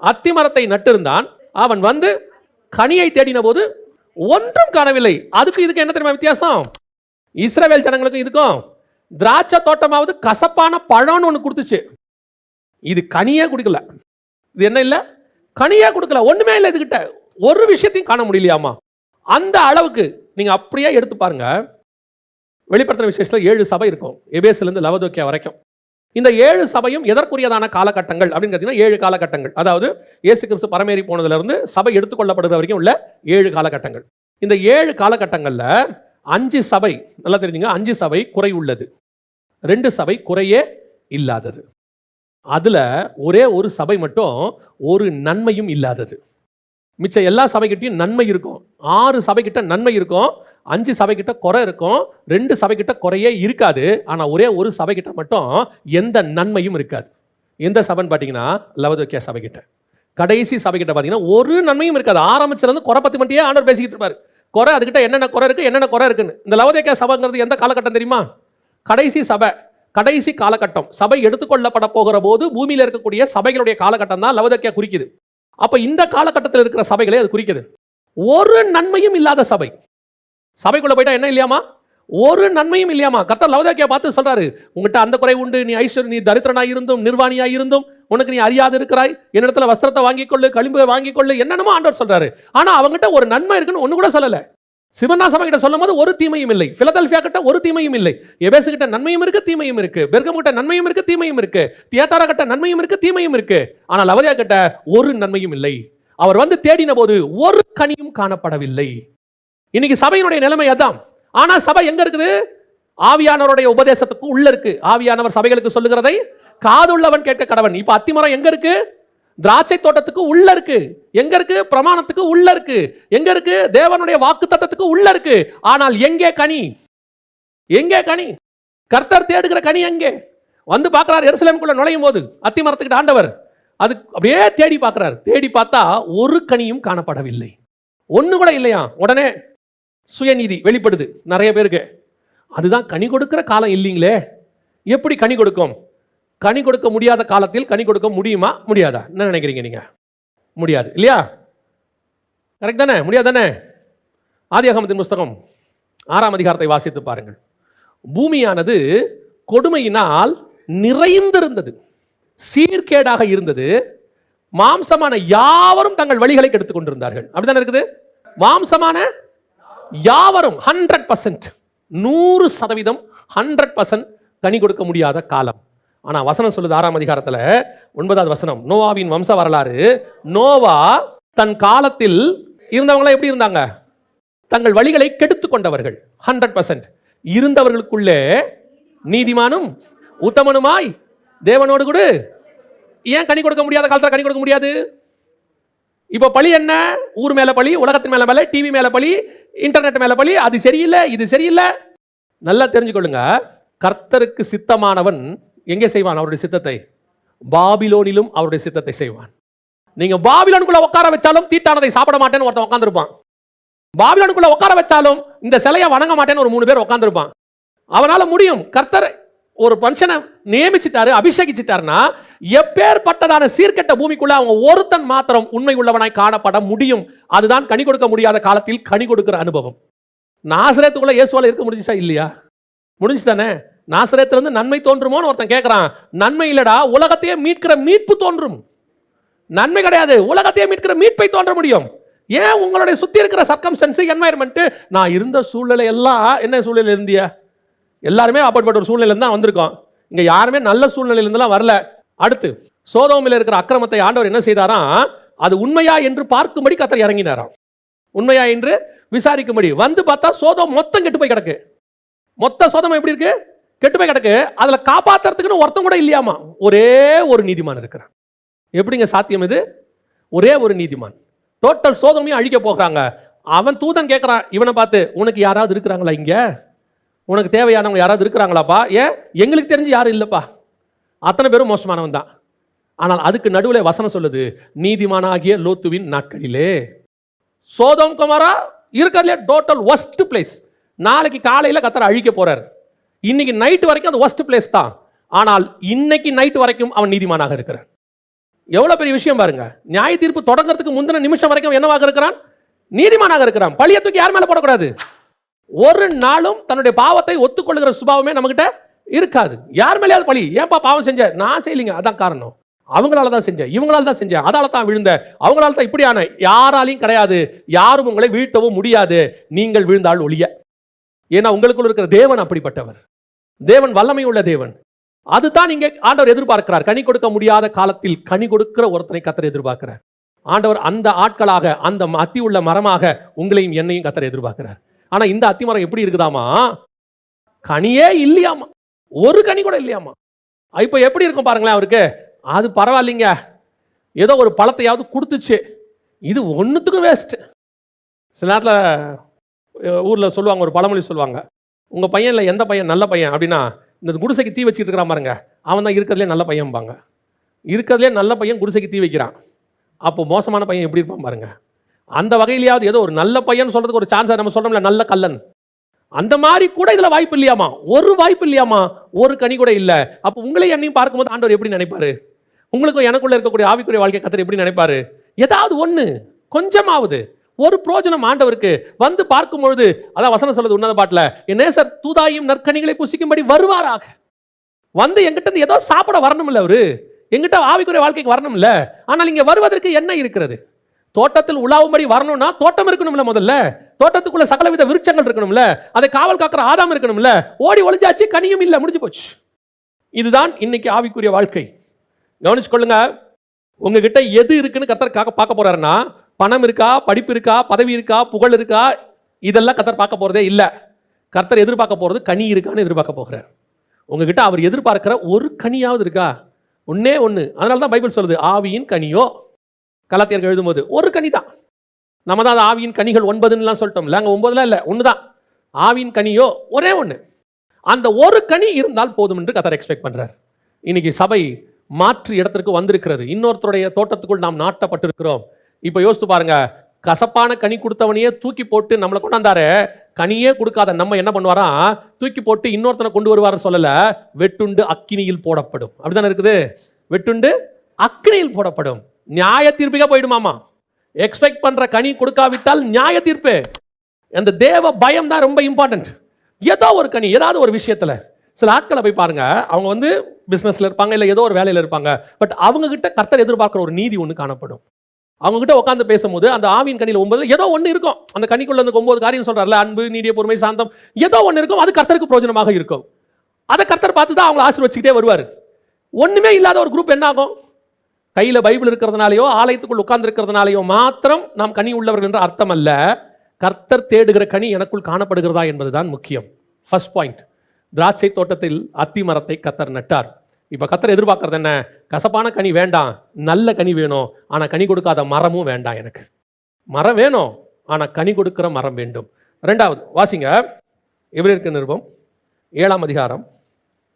அத்தி மரத்தை நட்டிருந்தான், அவன் வந்து கனியை தேடின போது ஒன்றும் காணவில்லை. அதுக்கு இதுக்கு என்ன தெரியுமா வித்தியாசம்? இஸ்ரவேல் ஜனங்களுக்கும் இதுக்கும், திராட்சை தோட்டமாவது கசப்பான பழம்னு ஒன்று கொடுத்துச்சு, இது கனியே கொடுக்கல. இது என்ன இல்லை? கனியே கொடுக்கல, ஒன்றுமே இல்லை. இதுகிட்ட ஒரு விஷயத்தையும் காண முடியலையாமா. அந்த அளவுக்கு நீங்கள் அப்படியே எடுத்து பாருங்க. வெளிப்படுத்தின விசேஷத்தில் 7 சபை இருக்கும், எபேசிலிருந்து லவோதிக்கேயா வரைக்கும். இந்த 7 சபையும் எதற்குரியதான காலகட்டங்கள் அப்படின்னு பார்த்தீங்கன்னா 7 காலகட்டங்கள். அதாவது இயேசு கிறிஸ்து பரமேறி போனதிலிருந்து சபை எடுத்துக்கொள்ளப்படுகிற வரைக்கும் உள்ள 7 காலகட்டங்கள். இந்த 7 காலகட்டங்களில் 5 சபை, நல்லா தெரிஞ்சுங்க, 5 சபை குறை உள்ளது, 2 சபை குறையே இல்லாதது. அதில் ஒரே ஒரு சபை மட்டும் ஒரு நன்மையும் இல்லாதது. மிச்ச எல்லா சபைக்கிட்டையும் நன்மை இருக்கும். 6 சபைக்கிட்ட நன்மை இருக்கும், 5 சபைக்கிட்ட குறை இருக்கும், 2 சபைக்கிட்ட குறையே இருக்காது. ஆனால் ஒரே ஒரு சபைக்கிட்ட மட்டும் எந்த நன்மையும் இருக்காது. எந்த சபைன்னு பார்த்தீங்கன்னா லவோதிக்கேயா சபைக்கிட்ட. கடைசி சபைக்கிட்ட பார்த்தீங்கன்னா ஒரு நன்மையும் இருக்காது. ஆரம்பிச்சிருந்து குறை பற்றி மட்டும் ஆண்டவர் பேசிக்கிட்டு இருப்பார். குறை, அதுக்கிட்ட என்னென்ன குறை இருக்குது, என்னென்ன குறை இருக்குன்னு. இந்த லவோதிக்கேயா சபைங்கிறது எந்த காலகட்டம் தெரியுமா? கடைசி சபை, கடைசி காலகட்டம். சபை எடுத்துக்கொள்ளப்பட போகிற போது பூமியில் இருக்கக்கூடிய சபைகளுடைய காலகட்டம் தான் லவோதிக்கேயா குறிக்குது. அப்ப இந்த காலகட்டத்தில் இருக்கிற சபைகளை அது குறிக்குது. ஒரு நன்மையும் இல்லாத சபை. சபைக்குள்ள போயிட்டா என்ன இல்லையாமா? ஒரு நன்மையும் இல்லையாமா. கர்த்தர் லவோதிக்கேயா பார்த்து சொல்றாரு, உங்ககிட்ட அந்த குறை உண்டு, நீ ஐஸ்வர்ய, நீ தரித்திரனாய் இருந்தும் நிர்வாணியாய் இருந்தும் உனக்கு நீ அறியாது இருக்கிறாய், என்னிடத்துல வஸ்திரத்தை வாங்கிக் கொள்ளு, களிம்பை வாங்கிக் கொள்ளு, என்னென்னமோ ஆண்டவர் சொல்றாரு. ஆனா அவங்ககிட்ட ஒரு நன்மை இருக்குன்னு ஒண்ணு கூட சொல்லல. சிமர்னா சபை கிட்ட சொல்லும் போது ஒரு தீமையும் இல்லை, பிலதெல்பியா கிட்ட ஒரு தீமையும் இல்லை, எபேசு கிட்ட நன்மையும் இருக்கு தீமையும் இருக்கு, பெர்கமு கிட்ட நன்மையும் இருக்கு தீமையும் இருக்கு, தியத்தாரா கிட்ட நன்மையும் இருக்கு தீமையும் இருக்கு. ஆனால் லவோதிக்கேயா கிட்ட ஒரு நன்மையும் இல்லை. அவர் வந்து தேடின போது ஒரு கனியும் காணப்படவில்லை. இன்னைக்கு சபையினுடைய நிலைமை அதான். ஆனா சபை எங்க இருக்குது? ஆவியானவருடைய உபதேசத்துக்கு உள்ள இருக்கு. ஆவியானவர் சபைகளுக்கு சொல்லுகிறதை காதுள்ளவன் கேட்க கடவன். இப்ப அத்திமரம் எங்க இருக்கு? திராட்சை தோட்டத்துக்கு உள்ள இருக்கு. எங்க இருக்கு? பிரமாணத்துக்கு உள்ள இருக்கு. எங்க இருக்கு? தேவனுடைய வாக்குத்தத்தத்துக்கு உள்ள இருக்கு. ஆனால் எங்கே கனி? எங்கே கனி? கர்த்தர் தேடுகிற கனி எங்கே? வந்து பார்க்கிறார் எருசலேமுக்குள்ள நுழையும் போது அத்தி மரத்துக்கிட்ட ஆண்டவர் அது அப்படியே தேடி பார்க்கிறார். தேடி பார்த்தா ஒரு கனியும் காணப்படவில்லை, ஒண்ணு கூட இல்லையா. உடனே சுயநீதி வெளிப்படுது நிறைய பேருக்கு. அதுதான் கனி கொடுக்கிற காலம் இல்லைங்களே, எப்படி கனி கொடுக்கும்? கனி கொடுக்க முடியாத காலத்தில் கனி கொடுக்க முடியுமா முடியாதா? என்ன நினைக்கிறீங்க நீங்க? முடியாது இல்லையா? கரெக்ட் தானே? முடியாது தானே? ஆதியாகமத்தின் புஸ்தகம் 6ஆம் அதிகாரத்தை வாசித்து பாருங்கள். பூமியானது கொடுமையினால் நிறைந்திருந்தது, சீர்கேடாக இருந்தது, மாம்சமான யாவரும் தங்கள் வழிகளை கெடுத்துக் கொண்டிருந்தார்கள். அப்படித்தானே இருக்குது? மாம்சமான யாவரும் 100%, 100%, 100% கனி கொடுக்க முடியாத காலம். ஆனா வசனம் சொல்லுது 6ஆம் அதிகாரத்துல 9வது வசனம், நோவாவின் வம்ச வரலாறு. நோவா தன் காலத்தில் இருந்தவங்கள எப்படி இருந்தாங்க? தங்கள் வழிகளை கெடுத்துக் கொண்டவர்கள். 100% இருந்தவர்களுக்குள்ளே நீதிமானும் உத்தமனுமாய் தேவனோடு கூட. ஏன் கனி கொடுக்க முடியாத காலத்தில் கனி கொடுக்க முடியாது? இப்போ பழி என்ன? ஊர் மேல பழி, உலகத்தின் மேல பழி, டிவி மேல பழி, இன்டர்நெட் மேல பழி. அது சரியில்லை, இது சரியில்லை. நல்லா தெரிஞ்சுக்கொள்ளுங்க, கர்த்தருக்கு சித்தமானவன் எங்கே செய்வான் அவருடைய சித்தத்தை? பாபிலோனிலும் அவருடைய சித்தத்தை செய்வான். நீங்க பாபிலோனுக்குள்ள உட்கார வச்சாலும் தீட்டானதை சாப்பிட மாட்டேன்னு ஒருத்தன் உட்கார்ந்திருப்பான். பாபிலோனுக்குள்ள உட்கார வச்சாலும் இந்த சிலையை வணங்க மாட்டேன்னு ஒரு 3 பேர் உட்கார்ந்திருப்பான். அவனால முடியும். கர்த்தர் ஒரு மனுஷனை நியமிச்சிட்டாரு, அபிஷேகிச்சிட்டாருன்னா எப்பேற்பட்டதான சீர்கெட்ட பூமிக்குள்ள அவங்க ஒருத்தன் மாத்திரம் உண்மை உள்ளவனாய் காணப்பட முடியும். அதுதான் கனி கொடுக்க முடியாத காலத்தில் கனி கொடுக்கிற அனுபவம். நாசரேத்துக்குள்ள இயேசுவால இருக்க முடிஞ்சுச்சா இல்லையா? முடிஞ்சு தானே. நாசரேத்திலிருந்து நன்மை தோன்றுமோன்னு ஒருத்தன் கேட்கிறான். நன்மை இல்லடா, உலகத்தையே மீட்கிற மீட்பு தோன்றும். நன்மை கிடையாது, உலகத்தையே மீட்கிற மீட்பை தோன்ற முடியும். ஏன் உங்களுடைய சுத்தி இருக்கிற சர்க்கம்ஸ்டன்ஸ், என்வாயர்மெண்ட், நான் இருந்த சூழ்நிலை எல்லாம் என்ன சூழ்நிலை இருந்தியா? எல்லாருமே அப்படிப்பட்ட ஒரு சூழ்நிலையில தான் வந்திருக்கோம். இங்க யாருமே நல்ல சூழ்நிலையிலிருந்துலாம் வரல. அடுத்து சோதோமில் இருக்கிற அக்கிரமத்தை ஆண்டவர் என்ன செய்தாராம்? அது உண்மையா என்று பார்க்கும்படி கர்த்தர் இறங்கினாராம். உண்மையா என்று விசாரிக்கும்படி வந்து பார்த்தா சோதோம் மொத்தம் கெட்டு போய் கிடக்கு. மொத்த சோதம் எப்படி இருக்கு? கெட்டு போய் கிடக்கு. அதுல காப்பாத்துறதுக்குன்னு ஒருத்தம் கூட இல்லையாமா. ஒரே ஒரு நீதிமான் இருக்கிறான். எப்படிங்க சாத்தியம் இது? ஒரே ஒரு நீதிமான். டோட்டல் சோதனையும் அழிக்க போகிறாங்க. அவன் தூதன் கேட்கிறான் இவனை பார்த்து, உனக்கு யாராவது இருக்கிறாங்களா? இங்க உனக்கு தேவையானவங்க யாராவது இருக்கிறாங்களாப்பா? ஏன் எங்களுக்கு தெரிஞ்சு யாரும் இல்லப்பா, அத்தனை பேரும் மோசமானவன் தான். ஆனால் அதுக்கு நடுவில் வசனம் சொல்லுது, நீதிமானாகிய லோத்துவின் நாட்களிலே. சோதோம் குமாரா இருக்கிறதுலே டோட்டல் ஒஸ்ட் பிளேஸ். நாளைக்கு காலையில் கர்த்தர் அழிக்க போறார். இன்னைக்கு நைட் வரைக்கும் அது ஒஸ்ட் பிளேஸ் தான். ஆனால் இன்னைக்கு நைட் வரைக்கும் அவன் நீதிமானாக இருக்கிறான். எவ்வளவு பெரிய விஷயம் பாருங்க. நியாய தீர்ப்பு தொடங்கிறதுக்கு முந்தின நிமிஷம் வரைக்கும் என்னவாக இருக்கிறான்? நீதிமானாக இருக்கிறான். பழிய தூக்கி யார் மேல போடக்கூடாது. ஒரு நாளும் தன்னுடைய பாவத்தை ஒத்துக்கொள்ளுகிற சுபாவமே நம்மகிட்ட இருக்காது. யார் மேலேயாவது பழி, ஏன்பா பாவம் செஞ்ச? நான் செய்யலிங்க, அதான் காரணம். அவங்களால தான் செஞ்சேன், இவங்களால தான் செஞ்சேன், அதால தான் விழுந்த, அவங்களால தான் இப்படியான. யாராலையும் கிடையாது. யாரும் உங்களை வீழ்த்தவும் முடியாது, நீங்கள் விழுந்தால் ஒழிய. ஏன்னா உங்களுக்குள்ள இருக்கிற தேவன் அப்படிப்பட்டவர். தேவன் வல்லமை உள்ள தேவன். அதுதான் இங்கே ஆண்டவர் எதிர்பார்க்கிறார். கனி கொடுக்க முடியாத காலத்தில் கனி கொடுக்கிற ஒருத்தனை கர்த்தர் எதிர்பார்க்கிறார். ஆண்டவர் அந்த ஆட்களாக, அந்த அத்தி உள்ள மரமாக உங்களையும் என்னையும் கர்த்தர் எதிர்பார்க்கிறார். ஆனா இந்த அத்தி மரம் எப்படி இருக்குதாமா? கனியே இல்லையாமா, ஒரு கனி கூட இல்லையாமா. இப்போ எப்படி இருக்கும் பாருங்களேன் அவருக்கு. அது பரவாயில்லைங்க, ஏதோ ஒரு பழத்தையாவது கொடுத்துச்சு, இது ஒன்றுத்துக்கும் வேஸ்ட். சில நேரத்தில் ஊரில் சொல்லுவாங்க, ஒரு பழமொழி சொல்லுவாங்க, உங்கள் பையனில் எந்த பையன் நல்ல பையன் அப்படின்னா, இந்த குடிசைக்கு தீ வச்சுட்டு இருக்கிறான் பாருங்க, அவன் தான் இருக்கிறதுலே நல்ல பையன்பாங்க. இருக்கிறதுலே நல்ல பையன் குடிசைக்கு தீ வைக்கிறான். அப்போ மோசமான பையன் எப்படி இருப்பான் பாருங்க. அந்த வகையிலேயாவது ஏதோ ஒரு நல்ல பையன் சொல்றதுக்கு ஒரு சான்ஸ் நம்ம சொல்றோம்ல, நல்ல கல்லன், அந்த மாதிரி கூட இதுல வாய்ப்பு இல்லையாமா. ஒரு வாய்ப்பு இல்லையாமா, ஒரு கனி கூட இல்லை. அப்போ உங்களை என்னையும் பார்க்கும்போது ஆண்டவர் எப்படி நினைப்பாரு? உங்களுக்கும் எனக்குள்ள இருக்கக்கூடிய ஆவிக்குரிய வாழ்க்கை கர்த்தர் எப்படி நினைப்பாரு? ஏதாவது ஒன்று கொஞ்சமாவது ஒரு பிரோஜனம் ஆண்டவருக்கு வந்து பார்க்கும் பொழுது, அதான் வசனம் சொல்லுது உன்னத பாட்டில், என் நேசர் தூதாயும் நற்கனிகளை புசிக்கும்படி வருவாராக. வந்து எங்கிட்ட இருந்து ஏதோ சாப்பிட வரணும் இல்லை, அவரு எங்கிட்ட ஆவிக்குரிய வாழ்க்கைக்கு வரணும் இல்லை. ஆனால் இங்கே வருவதற்கு என்ன இருக்கிறது? தோட்டத்தில் உலாவும்படி வரணும்னா தோட்டம் இருக்கணும்ல. முதல்ல தோட்டத்துக்குள்ள சகலவித விருட்சங்கள் இருக்கணும்ல. அதை காவல் காக்கிற ஆதாம் இருக்கணும்ல. ஓடி ஒளிஞ்சாச்சு, கனியும் இல்லை, முடிஞ்சு போச்சு. இதுதான் இன்னைக்கு ஆவிக்குரிய வாழ்க்கை. கவனிச்சு கொள்ளுங்க. உங்ககிட்ட எது இருக்குன்னு கர்த்தர் பார்க்க போறாருன்னா, பணம் இருக்கா, படிப்பு இருக்கா, பதவி இருக்கா, புகழ் இருக்கா, இதெல்லாம் கர்த்தர் பார்க்க போறதே இல்லை. கர்த்தர் எதிர்பார்க்க போறது கனி இருக்கான்னு எதிர்பார்க்க போகிறார். உங்ககிட்ட அவர் எதிர்பார்க்கிற ஒரு கனியாவது இருக்கா? ஒன்னே ஒன்று. அதனால தான் பைபிள் சொல்லுது, ஆவியின் கனியோ. கலாத்தியர்கள் எழுதும்போது ஒரு கனி தான். நம்ம தான் ஆவியின் கனிகள் 9ன்னு சொல்லிட்டோம்ல, அங்கே 9லாம் இல்லை, ஒன்று தான். ஆவியின் கனியோ ஒரே ஒன்று. அந்த ஒரு கனி இருந்தால் போதும் என்று கர்த்தர் எக்ஸ்பெக்ட் பண்றார். இன்னைக்கு சபை மாற்று இடத்திற்கு வந்திருக்கிறது. இன்னொருத்தருடைய தோட்டத்துக்குள் நாம் நாட்டப்பட்டிருக்கிறோம். இப்போ யோசித்து பாருங்க, கசப்பான கனி கொடுத்தவனையே தூக்கி போட்டு நம்மளை கொண்டாந்தாரு. கனியே கொடுக்காத நம்ம என்ன பண்ணுவாராம்? தூக்கி போட்டு இன்னொருத்தனை கொண்டு வருவாருன்னு சொல்லல, வெட்டுண்டு அக்கினியில் போடப்படும். அப்படித்தானே இருக்குது. வெட்டுண்டு அக்கினியில் போடப்படும். நியாய தீர்ப்புக்கே போயிடுமாமா. எக்ஸ்பெக்ட் பண்ற கனி கொடுக்காவிட்டால் நியாய தீர்ப்பு. அந்த தேவ பயம் தான் ரொம்ப இம்பார்ட்டன்ட். ஏதோ ஒரு கனி, ஏதாவது ஒரு விஷயத்துல. சில ஆட்களை போய் பாருங்க, அவங்க வந்து பிசினஸ்ல இருப்பாங்க, இல்லை ஏதோ ஒரு வேலையில் இருப்பாங்க. பட் அவங்க கிட்ட கர்த்தர் எதிர்பார்க்கிற ஒரு நீதி ஒன்று காணப்படும். அவங்க கிட்ட உட்காந்து பேசும்போது அந்த ஆவியின் கனியில் 9 ஏதோ ஒன்று இருக்கும். அந்த கனிக்குள்ள அந்த 9 காரியம் சொல்றாருல, அன்பு, நீடிய பொறுமை, சாந்தம், ஏதோ ஒன்று இருக்கும். அது கர்த்தருக்கு பிரயோஜனமாக இருக்கும். அதை கர்த்தர் பார்த்து தான் அவங்களை ஆசீர்வதிச்சுக்கிட்டே வருவார். ஒண்ணுமே இல்லாத ஒரு குரூப் என்ன ஆகும்? கையில பைபிள் இருக்கிறதுனாலையோ ஆலயத்துக்குள் உட்கார்ந்து இருக்கிறதுனாலையோ மாத்திரம் நாம் கனி உள்ளவர்கள் என்ற அர்த்தம் அல்ல. கர்த்தர் தேடுகிற கனி எனக்குள் காணப்படுகிறதா என்பதுதான் முக்கியம். First point. திராட்சை தோட்டத்தில் அத்தி மரத்தை கர்த்தர் நட்டார். இப்ப கர்த்தர் எதிர்பார்க்கறது என்ன? கசப்பான கனி வேண்டாம், நல்ல கனி வேணும். ஆனா கனி கொடுக்காத மரமும் வேண்டாம். எனக்கு மரம் வேணும், ஆனா கனி கொடுக்கிற மரம் வேண்டும். ரெண்டாவது வாசிங்க, எபிரேயருக்கு நிருபம் 7ஆம் அதிகாரம்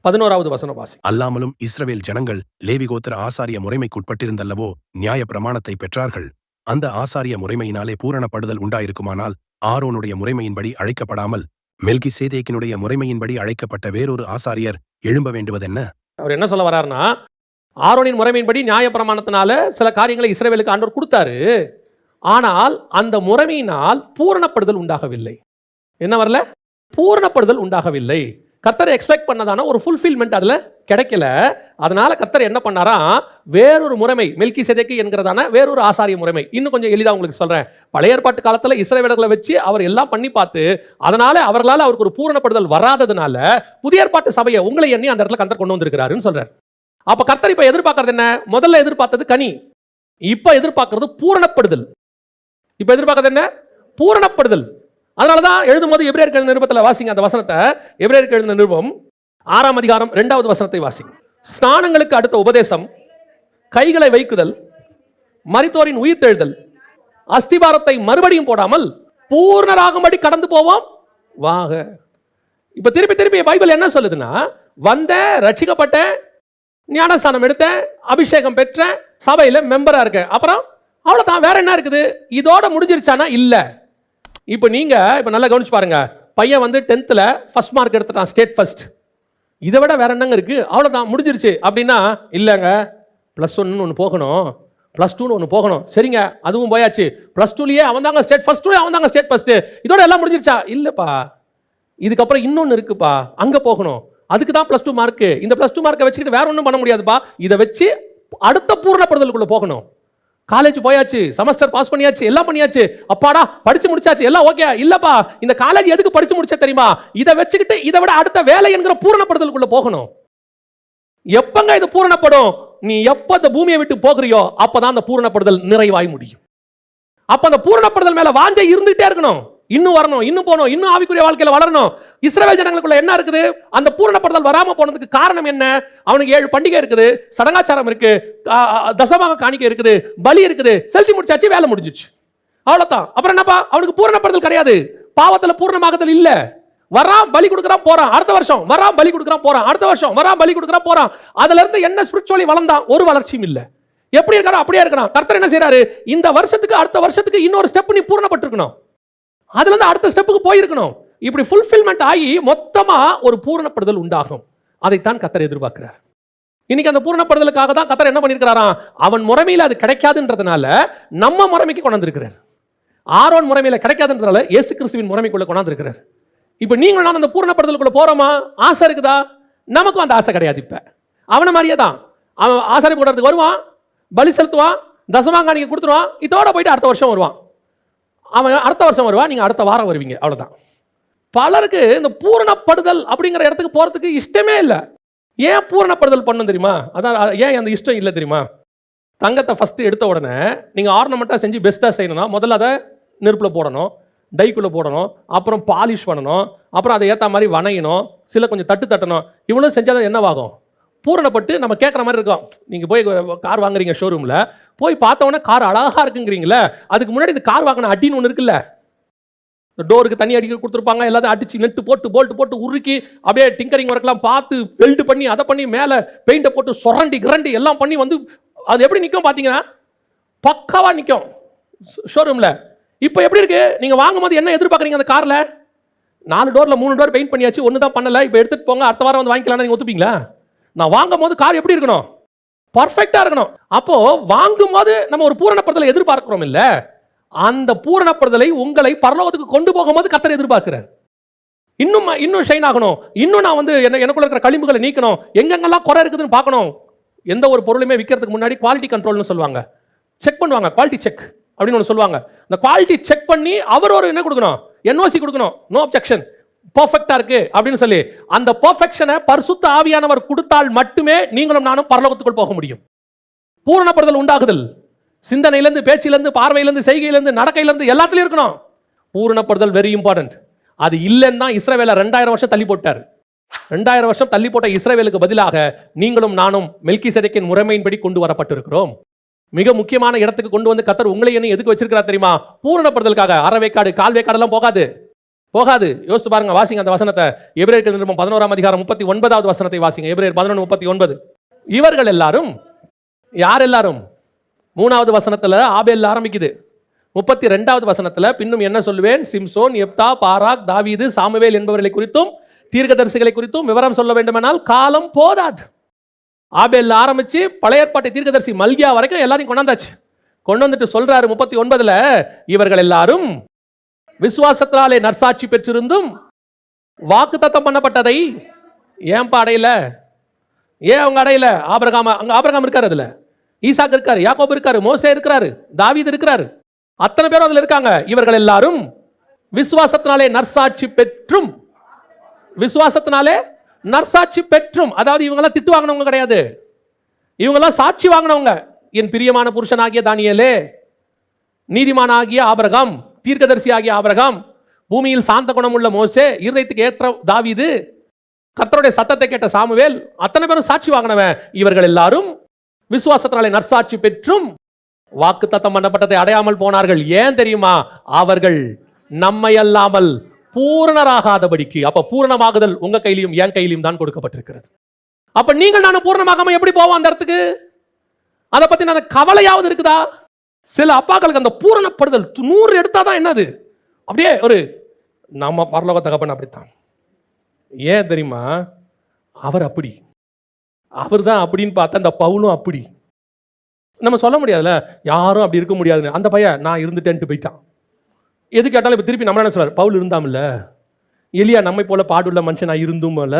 11வது வசனம் வாசி. அல்லாமலும் இஸ்ரவேல் ஜனங்கள் லேவி கோத்திர ஆசாரிய முறைமைக்குட்பட்டிருந்தல்லவோ நியாய பிரமாணத்தை பெற்றார்கள். அந்த ஆசாரிய முறைமையினாலே பூரணப்படுதல் உண்டாயிருக்குமானால் ஆரோனுடைய முறைமையின்படி அழைக்கப்படாமல் மெல்கிசேதேக்கினுடைய முறைமையின்படி அழைக்கப்பட்ட வேறொரு ஆசாரியர் எழும்ப வேண்டுவதென்ன? அவர் என்ன சொல்ல வர்றாருன்னா, ஆரோனின் முறைமையின்படி நியாயப்பிரமாணத்தினால சில காரியங்களை இஸ்ரவேலுக்கு ஆண்டவர் கொடுத்தாரு. ஆனால் அந்த முறைமையினால் பூரணப்படுதல் உண்டாகவில்லை. என்ன வரல? பூரணப்படுதல் உண்டாகவில்லை. கர்த்தர் எக்ஸ்பெக்ட் பண்ணதான ஒரு ஃபுல்ஃபில்மெண்ட் அதுல கிடைக்கல. அதனால கர்த்தர் என்ன பண்ணாரா, வேறொரு முறைமை, மெல்கிசேதேக்கு என்கிறதான வேறொரு ஆசாரிய முறைமை. இன்னும் கொஞ்சம் எளிதா உங்களுக்கு சொல்றேன். பழைய ஏற்பாட்டு காலத்துல இஸ்ரவேலர்களை வச்சு அவர் எல்லாம் பண்ணி பார்த்து, அதனால அவர்களால் அவருக்கு ஒரு பூரணப்படுதல் வராததுனால புதிய ஏற்பாட்டு சபையை உங்களை எண்ணி அந்த இடத்துல கர்த்தர் கொண்டு வந்திருக்கிறாருன்னு சொல்றாரு. அப்ப கர்த்தர் இப்ப எதிர்பார்க்கறது என்ன? முதல்ல எதிர்பார்த்தது கனி, இப்ப எதிர்பார்க்கிறது பூரணப்படுதல். இப்ப எதிர்பார்க்கறது என்ன? பூரணப்படுதல். அதனாலதான் எழுதும் போது எபிரேயருக்கு எழுதின நிருபத்துல வாசிங்க அந்த வசனத்தை. எபிரேயருக்கு எழுதின நிருபம் 6ஆம் அதிகாரம் 2வது வசனத்தை வாசிங்க. ஸ்நானங்களுக்கு அடுத்த உபதேசம், கைகளை வைக்குதல், மரித்தோரின் உயிர்த்தெழுதல், அஸ்திபாரத்தை மறுபடியும் போடாமல் பூர்ணராகும்படி கடந்து போவோம் வாக. இப்ப திருப்பி திருப்பி பைபிள் என்ன சொல்லுதுன்னா, வந்த ரட்சிக்கப்பட்ட, ஞானஸ்தானம் எடுத்த, அபிஷேகம் பெற்ற, சபையில மெம்பரா இருக்க, அப்புறம் அவ்வளவுதான். வேற என்ன இருக்குது? இதோட முடிஞ்சிருச்சானா இல்ல. இப்போ நீங்க இப்போ நல்லா கவனிச்சு பாருங்க. பையன் வந்து 10th ஃபர்ஸ்ட் மார்க் எடுத்துட்டான், ஸ்டேட் ஃபர்ஸ்ட். இதை விட வேற என்னங்க இருக்கு? அவ்வளோதான் முடிஞ்சிருச்சு அப்படின்னா இல்லைங்க, +1 ஒன்று போகணும், +2 ஒன்று போகணும். சரிங்க, அதுவும் போயாச்சு. +2லயே அவன் தாங்க ஸ்டேட் ஃபர்ஸ்ட், அவன் தாங்க ஸ்டேட் ஃபர்ஸ்ட். இதோட எல்லாம் முடிஞ்சிருச்சா? இல்லப்பா, இதுக்கப்புறம் இன்னொன்று இருக்குப்பா, அங்க போகணும். அதுக்கு தான் +2 மார்க்கு. இந்த +2 மார்க்கை வச்சுக்கிட்டு வேற ஒன்றும் பண்ண முடியாதுப்பா. இதை வச்சு அடுத்த பூர்ணப்படுதலுக்குள்ள போகணும். காலேஜ் போயாச்சு, செமஸ்டர் பாஸ் பண்ணியாச்சு, எல்லாம் பண்ணியாச்சு, அப்பாடா படிச்சு முடிச்சாச்சு, எல்லாம் ஓகே. இல்லப்பா, இந்த காலேஜ் எதுக்கு படிச்சு முடிச்ச தெரியுமா? இதை வச்சுக்கிட்டு இதை விட அடுத்த வேலை என்கிற பூரணப்படுதலுக்குள்ள போகணும். எப்பங்க இது பூரணப்படும்? நீ எப்ப இந்த பூமியை விட்டு போகிறியோ அப்பதான் அந்த பூரணப்படுதல் நிறைவாய் முடியும். அப்ப அந்த பூரணப்படுதல் மேல வாஞ்சை இருந்துட்டே இருக்கணும். இன்னும் வரணும், இன்னும் போகணும், இன்னும் ஆவிக்குரிய வாழ்க்கையில வளரணும். இஸ்ரவேல் ஜனங்களுக்குள்ள என்ன இருக்குது? அந்த பூரணப்படுதல் வராம போனதுக்கு காரணம் என்ன? அவனுக்கு 7 பண்டிகை இருக்குது, சடங்காச்சாரம் இருக்கு, தசமாக காணிக்கை இருக்குது, பலி இருக்குது, செலுத்தி முடிச்சாச்சு, வேலை முடிஞ்சிச்சு, அவ்வளவுதான். அப்புறம் என்னப்பா? அவனுக்கு பூரணப்படுதல் கிடையாது, பாவத்துல பூர்ணமாகுதல் இல்ல. வரான், பலி கொடுக்குறான், போறான். அடுத்த வருஷம் வரான், பலி கொடுக்குறான், போறான். அடுத்த வருஷம் வரான், பலி கொடுக்குறான், போறான். அதுல இருந்து என்ன ஸ்பிரிச்சுவலி வளர்ந்தான்? ஒரு வளர்ச்சியும் இல்ல. எப்படி இருக்காரோ அப்படியே இருக்கணும். கர்த்தர் என்ன செய்யறாரு? இந்த வருஷத்துக்கு அடுத்த வருஷத்துக்கு இன்னொரு ஸ்டெப் நீ பூரணப்பட்டிருக்கணும், அதுல இருந்து அடுத்த ஸ்டெப்புக்கு போயிருக்கணும். இப்படி ஃபுல்ஃபில்மெண்ட் ஆகி மொத்தமா ஒரு பூரணப்படுதல் உண்டாகும். அதைத்தான் கர்த்தர் எதிர்பார்க்கிறார். இன்னைக்கு அந்த பூரணப்படுதலுக்காக தான் கர்த்தர் என்ன பண்ணிருக்கிறாராம்? அவன் முறைமையில அது கிடைக்காதுன்றதுனால நம்ம முறைமைக்கு கொண்டாந்துருக்கிறார். ஆரோன் முறைமையில கிடைக்காதுன்றதுனால இயேசு கிறிஸ்துவின் முறைமைக்குள்ள கொண்டாந்துருக்கிறார். இப்ப நீங்க நான் அந்த பூரணப்படுதலுக்குள்ள போறோமா? ஆசை இருக்குதா? நமக்கும் அந்த ஆசை கிடையாது. இப்ப அவன மாதிரியே தான். அவன் ஆசாரி போடுறதுக்கு வருவான், பலி செலுத்துவான், தசமாங்காணிக்கு கொடுத்துருவான், இதோட போயிட்டு அடுத்த வருஷம் வருவான். அவன் அடுத்த வருஷம் வருவான், நீங்க அடுத்த வாரம் வருவீங்க, அவ்வளவுதான். பலருக்கு இந்த பூரணப்படுதல் அப்படிங்கிற இடத்துக்கு போறதுக்கு இஷ்டமே இல்லை. ஏன் பூரணப்படுதல் பண்ணும் தெரியுமா? அதான் ஏன் அந்த இஷ்டம் இல்லை தெரியுமா? தங்கத்தை ஃபர்ஸ்ட் எடுத்த உடனே நீங்க ஆர்னமெண்ட்டாக செஞ்சு பெஸ்ட்டாக செய்யணும்னா முதல்ல அதை நெருப்பில் போடணும், டைக்குள்ளே போடணும், அப்புறம் பாலிஷ் பண்ணணும், அப்புறம் அதை ஏற்ற மாதிரி வணையணும், சில கொஞ்சம் தட்டு தட்டணும். இவ்வளோ செஞ்சால் என்னவாகும்? பூரணப்பட்டு நம்ம கேட்குற மாதிரி இருக்கும். நீங்கள் போய் கார் வாங்குறீங்க ஷோரூமில், போய் பார்த்தோன்னே கார் அழகாக இருக்குங்கிறீங்களே, அதுக்கு முன்னாடி இந்த கார் வாங்கின அடின்னு ஒன்று இருக்குல்ல, இந்த டோருக்கு தண்ணி அடிக்க கொடுத்துருப்பாங்க, எல்லாத்தையும் அடிச்சு நெட்டு போட்டு போல்ட்டு போட்டு உருக்கி அப்படியே டிங்கரிங் ஒர்க்லாம் பார்த்து வெல்டு பண்ணி அதை பண்ணி மேலே பெயிண்டை போட்டு சொரண்டி கிரண்டி எல்லாம் பண்ணி வந்து அது எப்படி நிற்கும் பார்த்தீங்கன்னா பக்காவாக நிற்கும் ஷோரூமில். இப்போ எப்படி இருக்கு? நீங்கள் வாங்கும் போது என்ன எதிர்பார்க்குறீங்க? அந்த காரில் 4 டோரில் 3 டோர் பெயிண்ட் பண்ணியாச்சு, ஒன்று தான் பண்ணலை, இப்போ எடுத்துகிட்டு போங்க, அடுத்த வாரம் வந்து வாங்கிக்கலாம்னு நீங்கள் ஒத்துப்பீங்களா? நான் வாங்கும் போது கார் எப்படி இருக்கணும்? பர்ஃபெக்டாக இருக்கணும். அப்போ வாங்கும் போது நம்ம ஒரு பூரணப்படுதலை எதிர்பார்க்கிறோம் இல்லை? அந்த பூரணப்படுதலை உங்களை பரலோகத்துக்கு கொண்டு போகும்போது கர்த்தர் எதிர்பார்க்கிறார். இன்னும் ஷைன் ஆகணும், இன்னும் நான் வந்து எனக்குள்ள இருக்கிற களிம்புகளை நீக்கணும், எங்கெங்கெல்லாம் குறை இருக்குதுன்னு பார்க்கணும். எந்த ஒரு பொருளுமே விற்கிறதுக்கு முன்னாடி குவாலிட்டி கண்ட்ரோல்னு சொல்லுவாங்க, செக் பண்ணுவாங்க, குவாலிட்டி செக் அப்படின்னு ஒன்று சொல்லுவாங்க. இந்த குவாலிட்டி செக் பண்ணி அவர் ஒரு என்ன கொடுக்கணும்? NOC கொடுக்கணும், நோ அப்ஜெக்ஷன், பர்ஃபெக்டா இருக்கு அப்படின்னு சொல்லி. அந்த பர்ஃபெக்ஷனை பரிசுத்த ஆவியானவர் கொடுத்தால் மட்டுமே நீங்களும் நானும் பரலோகத்துக்குள் போக முடியும். பூரணப்படுதல் உண்டாகுதல் சிந்தனையிலிருந்து, பேச்சிலிருந்து, பார்வையிலிருந்து, செய்கையிலிருந்து, நடக்கையிலிருந்து எல்லாத்துலயும் இருக்கணும். பூரணப்படுதல் வெரி இம்பார்ட்டன்ட். அது இல்லைன்னு தான் இஸ்ரவேலை 2000 வருஷம் தள்ளி போட்டார். 2000 வருஷம் தள்ளி போட்ட இஸ்ரவேலுக்கு பதிலாக நீங்களும் நானும் மெல்கிசேதேக்கின் முறைமையின்படி கொண்டு வரப்பட்டிருக்கிறோம். மிக முக்கியமான இடத்துக்கு கொண்டு வந்து கர்த்தர் உங்களை என்ன எதுக்கு வச்சிருக்கிறார் தெரியுமா? பூரணப்படுதலுக்காக. அரைவேக்காடு, கால்வேக்காடு எல்லாம் போகாது. யோசித்து பாருங்க, வாசிங்க அந்த வசனத்தை. எபிரேயர் நிருபம் 11ஆம் அதிகாரம் 39வது வசனத்தை வாசிங்க. எபிரேயர் 11:39. இவர்கள் எல்லாரும் யார்? எல்லாரும் 3வது வசனத்துல ஆபேல் ஆரம்பிக்குது. 32வது வசனத்துல பின்னும் என்ன சொல்லுவேன்? சிம்சோன், எப்தா, பாராக், தாவீது, சாமுவேல் என்பவர்களை குறித்தும் தீர்க்கதரிசிகளை குறித்தும் விவரம் சொல்ல வேண்டுமானால் காலம் போதாது. ஆபேல் ஆரம்பிச்சு பழைய ஏற்பாட்டை தீர்க்கதரிசி மல்கியா வரைக்கும் எல்லாரையும் கொண்டாந்தாச்சு. கொண்டு வந்துட்டு சொல்றாரு 39 இவர்கள் எல்லாரும் விசுவாசத்தினாலே நற்சாட்சி பெற்றிருந்தும் வாக்குத்தத்தம் பண்ணப்பட்டதை ஏன்பா அடையல? ஏன் அவங்க அடையல? ஆபிரகாம் இருக்காரு, அதுல ஈசாக்கு இருக்காரு, யாக்கோபு இருக்காரு, மோசே இருக்கிறாரு, தாவீது இருக்கிறாரு, அத்தனை பேரும் அதுல இருக்காங்க. இவர்கள் எல்லாரும் விசுவாசத்தினாலே நற்சாட்சி பெற்றும், விசுவாசத்தினாலே நற்சாட்சி பெற்றும், அதாவது இவங்கெல்லாம் திட்டு வாங்கினவங்க கிடையாது, இவங்கெல்லாம் சாட்சி வாங்கினவங்க. என் பிரியமான புருஷனாகிய தானியேலே, நீதிமானாகிய ஆபிரகாம், தீர்க்கதரிசி ஆகிய ஆபிரகாம், பூமியில் சாந்த குணம் உள்ள மோசே, இருதயத்துக்கு ஏற்ற தாவீது, கர்த்தருடைய சத்தத்தை கேட்ட சாமுவேல், அத்தனை பேரும் சாட்சி வாங்கினவன். இவர்கள் எல்லாரும் விசுவாசத்தினாலே நற்சாட்சி பெற்றும் வாக்குத்தத்தம் பண்ணப்பட்டதை அடையாமல் போனார்கள். ஏன் தெரியுமா? அவர்கள் நம்மை அல்லாமல் பூரணராகாதபடிக்கு. அப்ப பூரணமாகுதல் உங்க கையிலும் என் கையிலும் தான் கொடுக்கப்பட்டிருக்கிறது. அப்ப நீங்கள் நானும் பூரணமாகாம எப்படி போவோம் அந்த இடத்துக்கு? அதை பத்தி நான் கவலையாவது இருக்குதா? சில அப்பாக்களுக்கு அந்த பூரணப்படுதல் 100 எடுத்தாதான் என்னது, அப்படியே ஒரு நம்ம பரலோக தகப்பன் அப்படித்தான். ஏன் தெரியுமா? அவர் அப்படி, அவர் தான் அப்படின்னு பார்த்தா அந்த பவுலும் அப்படி. நம்ம சொல்ல முடியாதுல்ல, யாரும் அப்படி இருக்க முடியாதுன்னு. அந்த பையன் நான் இருந்துட்டேன்ட்டு போயிட்டான். எது கேட்டாலும் இப்போ திருப்பி நம்ம என்ன சொல்றாரு? பவுல் இருந்தாமில்ல, எலியா நம்மை போல பாடுள்ள மனுஷனா இருந்தும் இல்ல,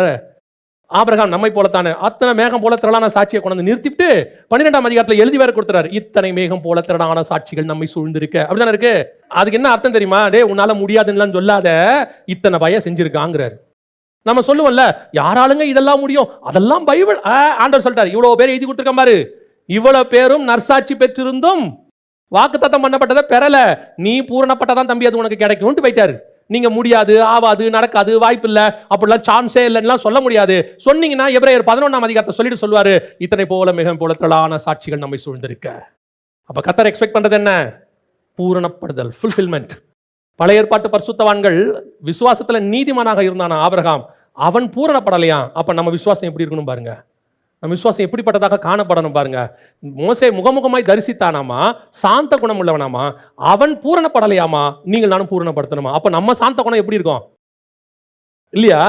ஆபிரகாம் நம்மை போலத்தானே, அத்தனை மேகம் போல திரளான சாட்சியை கொண்டு நிறுத்திட்டு 12ஆம் அதிகாரத்தில் எழுதி வேற கொடுத்துறாரு, இத்தனை மேகம் போல திரளான சாட்சிகள் நம்மை சூழ்ந்திருக்க. அப்படிதானே இருக்கு. அதுக்கு என்ன அர்த்தம் தெரியுமா? டே உன்னால முடியாதுன்னு சொல்லாத, இத்தனை பையன் செஞ்சிருக்காங்கிறாரு. நம்ம சொல்லுவோம்ல, யாராலுங்க இதெல்லாம் முடியும்? அதெல்லாம் பைபிள். ஆண்டவர் சொல்லிட்டாரு, இவ்வளவு பேர் எழுதி கொடுத்துருக்க பாரு, இவ்வளவு பேரும் நற்சாட்சி பெற்றிருந்தும் வாக்குத்தத்தம் பண்ணப்பட்டதை பெறல, நீ பூரணப்பட்டதான் தம்பி அது உனக்கு கிடைக்கும் போயிட்டாரு. நீங்க முடியாது, ஆவாது, நடக்காது, வாய்ப்பு இல்லை, அப்படிலாம் சான்ஸே இல்லைன்னா சொல்ல முடியாது. சொன்னீங்கன்னா எபிரேயர் 11ஆம் அதிகாரத்தை சொல்லிட்டு சொல்லுவாரு, இத்தனை போல மிக போல திரளான சாட்சிகள் நம்மை சூழ்ந்திருக்க. அப்ப கர்த்தர் எக்ஸ்பெக்ட் பண்றது என்ன? பூரணப்படுதல், ஃபுல்ஃபில்மெண்ட். பழைய ஏற்பாட்டு பரிசுத்தவான்கள் விசுவாசத்துல நீதிமானாக இருந்தானா ஆபிரகாம், அவன் பூரணப்படலையா. அப்ப நம்ம விசுவாசம் எப்படி இருக்கணும் பாருங்க, நம்ம விசுவாசம் எப்படிப்பட்டதாக காணப்படணும் பாருங்க. மோசே முகமுகமாய் தரிசித்தானாமா, சாந்த குணம் உள்ளவனாமா, அவன் பூரணப்படலையாமா, நீங்கள் நானும் பூரணப்படுத்தணுமா. அப்ப நம்ம சாந்த குணம் எப்படி இருக்கும் இல்லையா?